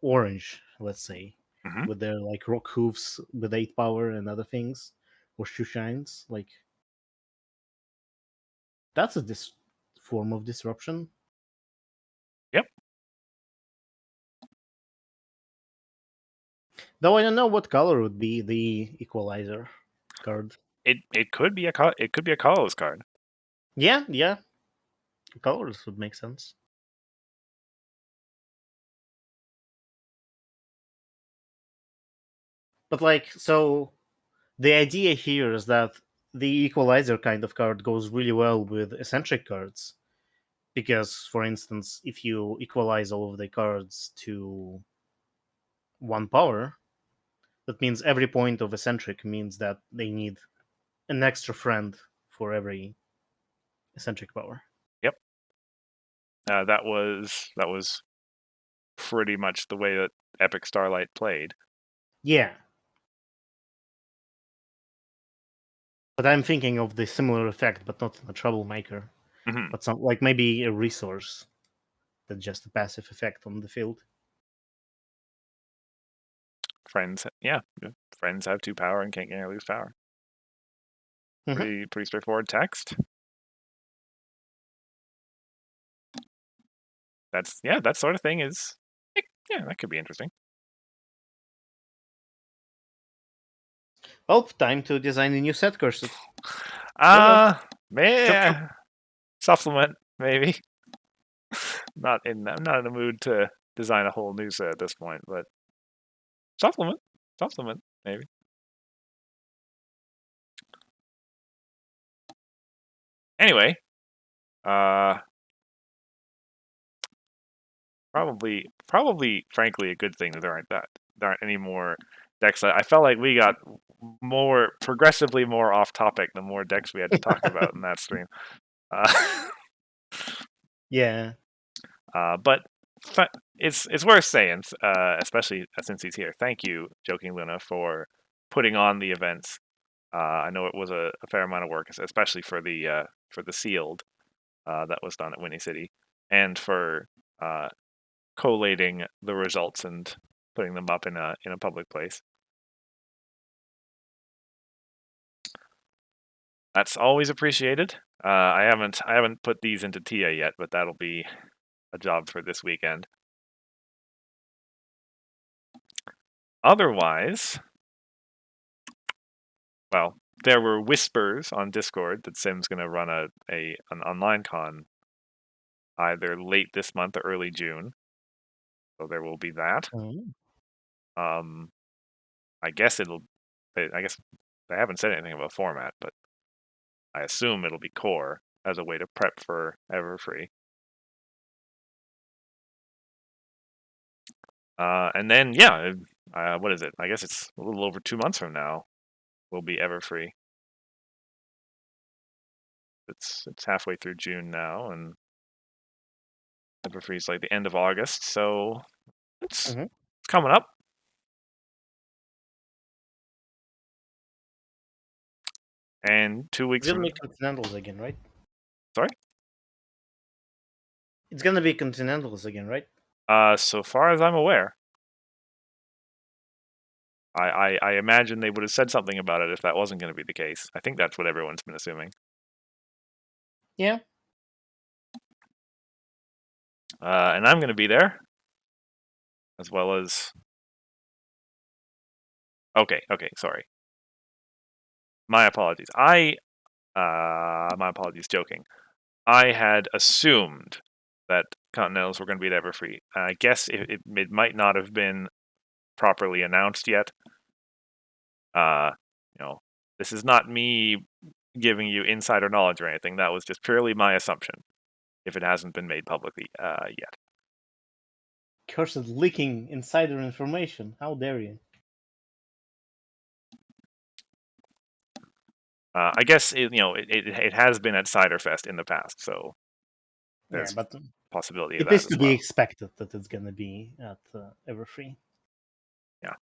orange, let's say, Hmm. with their like rock hooves with 8 power and other things, or shoe shines. Like, that's a form of disruption. Yep. Though I don't know what color would be the equalizer card. It could be it could be a colorless card. Yeah, colors would make sense. But like, so the idea here is that the equalizer kind of card goes really well with eccentric cards because, for instance, if you equalize all of the cards to 1 power, that means every point of eccentric means that they need an extra friend for every eccentric power. Yep. That was pretty much the way that Epic Starlight played. Yeah, but I'm thinking of the similar effect, but not a troublemaker, Hmm. but some like maybe a resource that's just a passive effect on the field. Friends, yeah, friends have 2 power and can't gain or lose power. Hmm. Pretty straightforward text. That sort of thing is, yeah, that could be interesting. Oh, time to design a new set, Cursed. Chop chop. Man, supplement maybe. I'm not in the mood to design a whole new set at this point, but supplement, supplement maybe. Anyway, uh, probably, frankly, a good thing that there aren't any more decks. I felt like we got more progressively more off topic the more decks we had to talk about in that stream. Uh, Yeah. but it's worth saying, especially since he's here. Thank you, Joking Luna, for putting on the events. I know it was a fair amount of work, especially for the sealed that was done at Whinny City, and for collating the results and putting them up in a public place. That's always appreciated. I haven't put these into Tia yet, but that'll be a job for this weekend. Otherwise, well, there were whispers on Discord that Sim's going to run an online con either late this month or early June. So there will be that. Mm. Um, I guess I guess they haven't said anything about format, but I assume it'll be core as a way to prep for Everfree. And then yeah, what is it? I guess it's a little over 2 months from now. Will be Everfree. It's halfway through June now, and Everfree's like the end of August, so it's Hmm. coming up. And 2 weeks It's gonna from be Continentals again, right? sorry. It's gonna be Continentals again, right? So far as I'm aware, I imagine they would have said something about it if that wasn't going to be the case. I think that's what everyone's been assuming. Yeah. And I'm going to be there, as well as. Okay, sorry. My apologies. My apologies, joking. I had assumed that Continentals were going to be at Everfree. I guess it might not have been properly announced yet. Uh, you know, this is not me giving you insider knowledge or anything. That was just purely my assumption, if it hasn't been made publicly yet. Cursed leaking insider information. How dare you? I guess it has been at Ciderfest in the past, so Yeah, there's but possibility of it that is as to be well. expected that it's gonna be at Everfree. Yeah.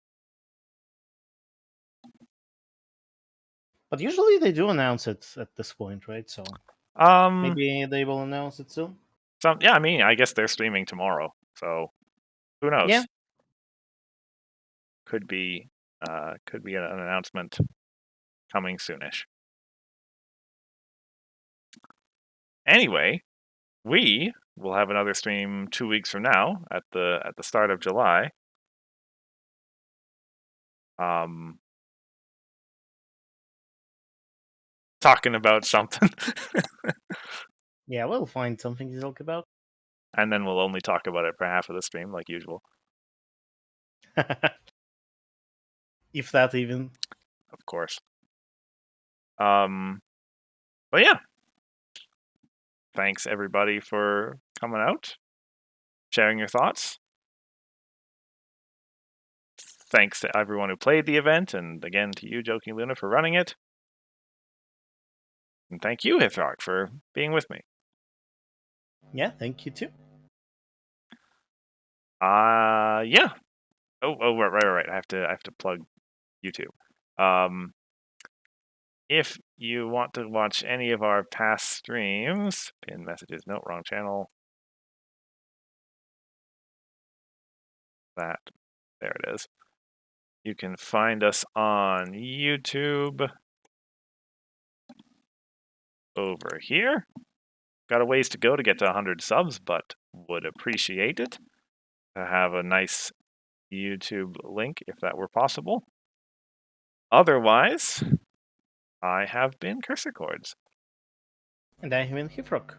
But usually they do announce it at this point, right? So Um, maybe they will announce it soon. yeah, I mean, I guess they're streaming tomorrow, so who knows? Yeah. Could be an announcement coming soonish. Anyway, we will have another stream 2 weeks from now at the start of July. Talking about something. Yeah, we'll find something to talk about. And then we'll only talk about it for half of the stream, like usual. If that even. Of course. But yeah. Thanks everybody for coming out, sharing your thoughts. Thanks to everyone who played the event, and again to you, Joking Luna, for running it. And thank you, Hithrark, for being with me. Yeah, thank you too. Yeah. Oh, right. I have to plug YouTube. If you want to watch any of our past streams, pin messages, note, wrong channel. There it is. You can find us on YouTube over here. Got a ways to go to get to 100 subs, but would appreciate it to have a nice YouTube link if that were possible. Otherwise, I have been Cursicords. And I have been Hifrock.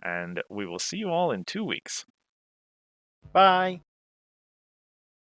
And we will see you all in 2 weeks. Bye.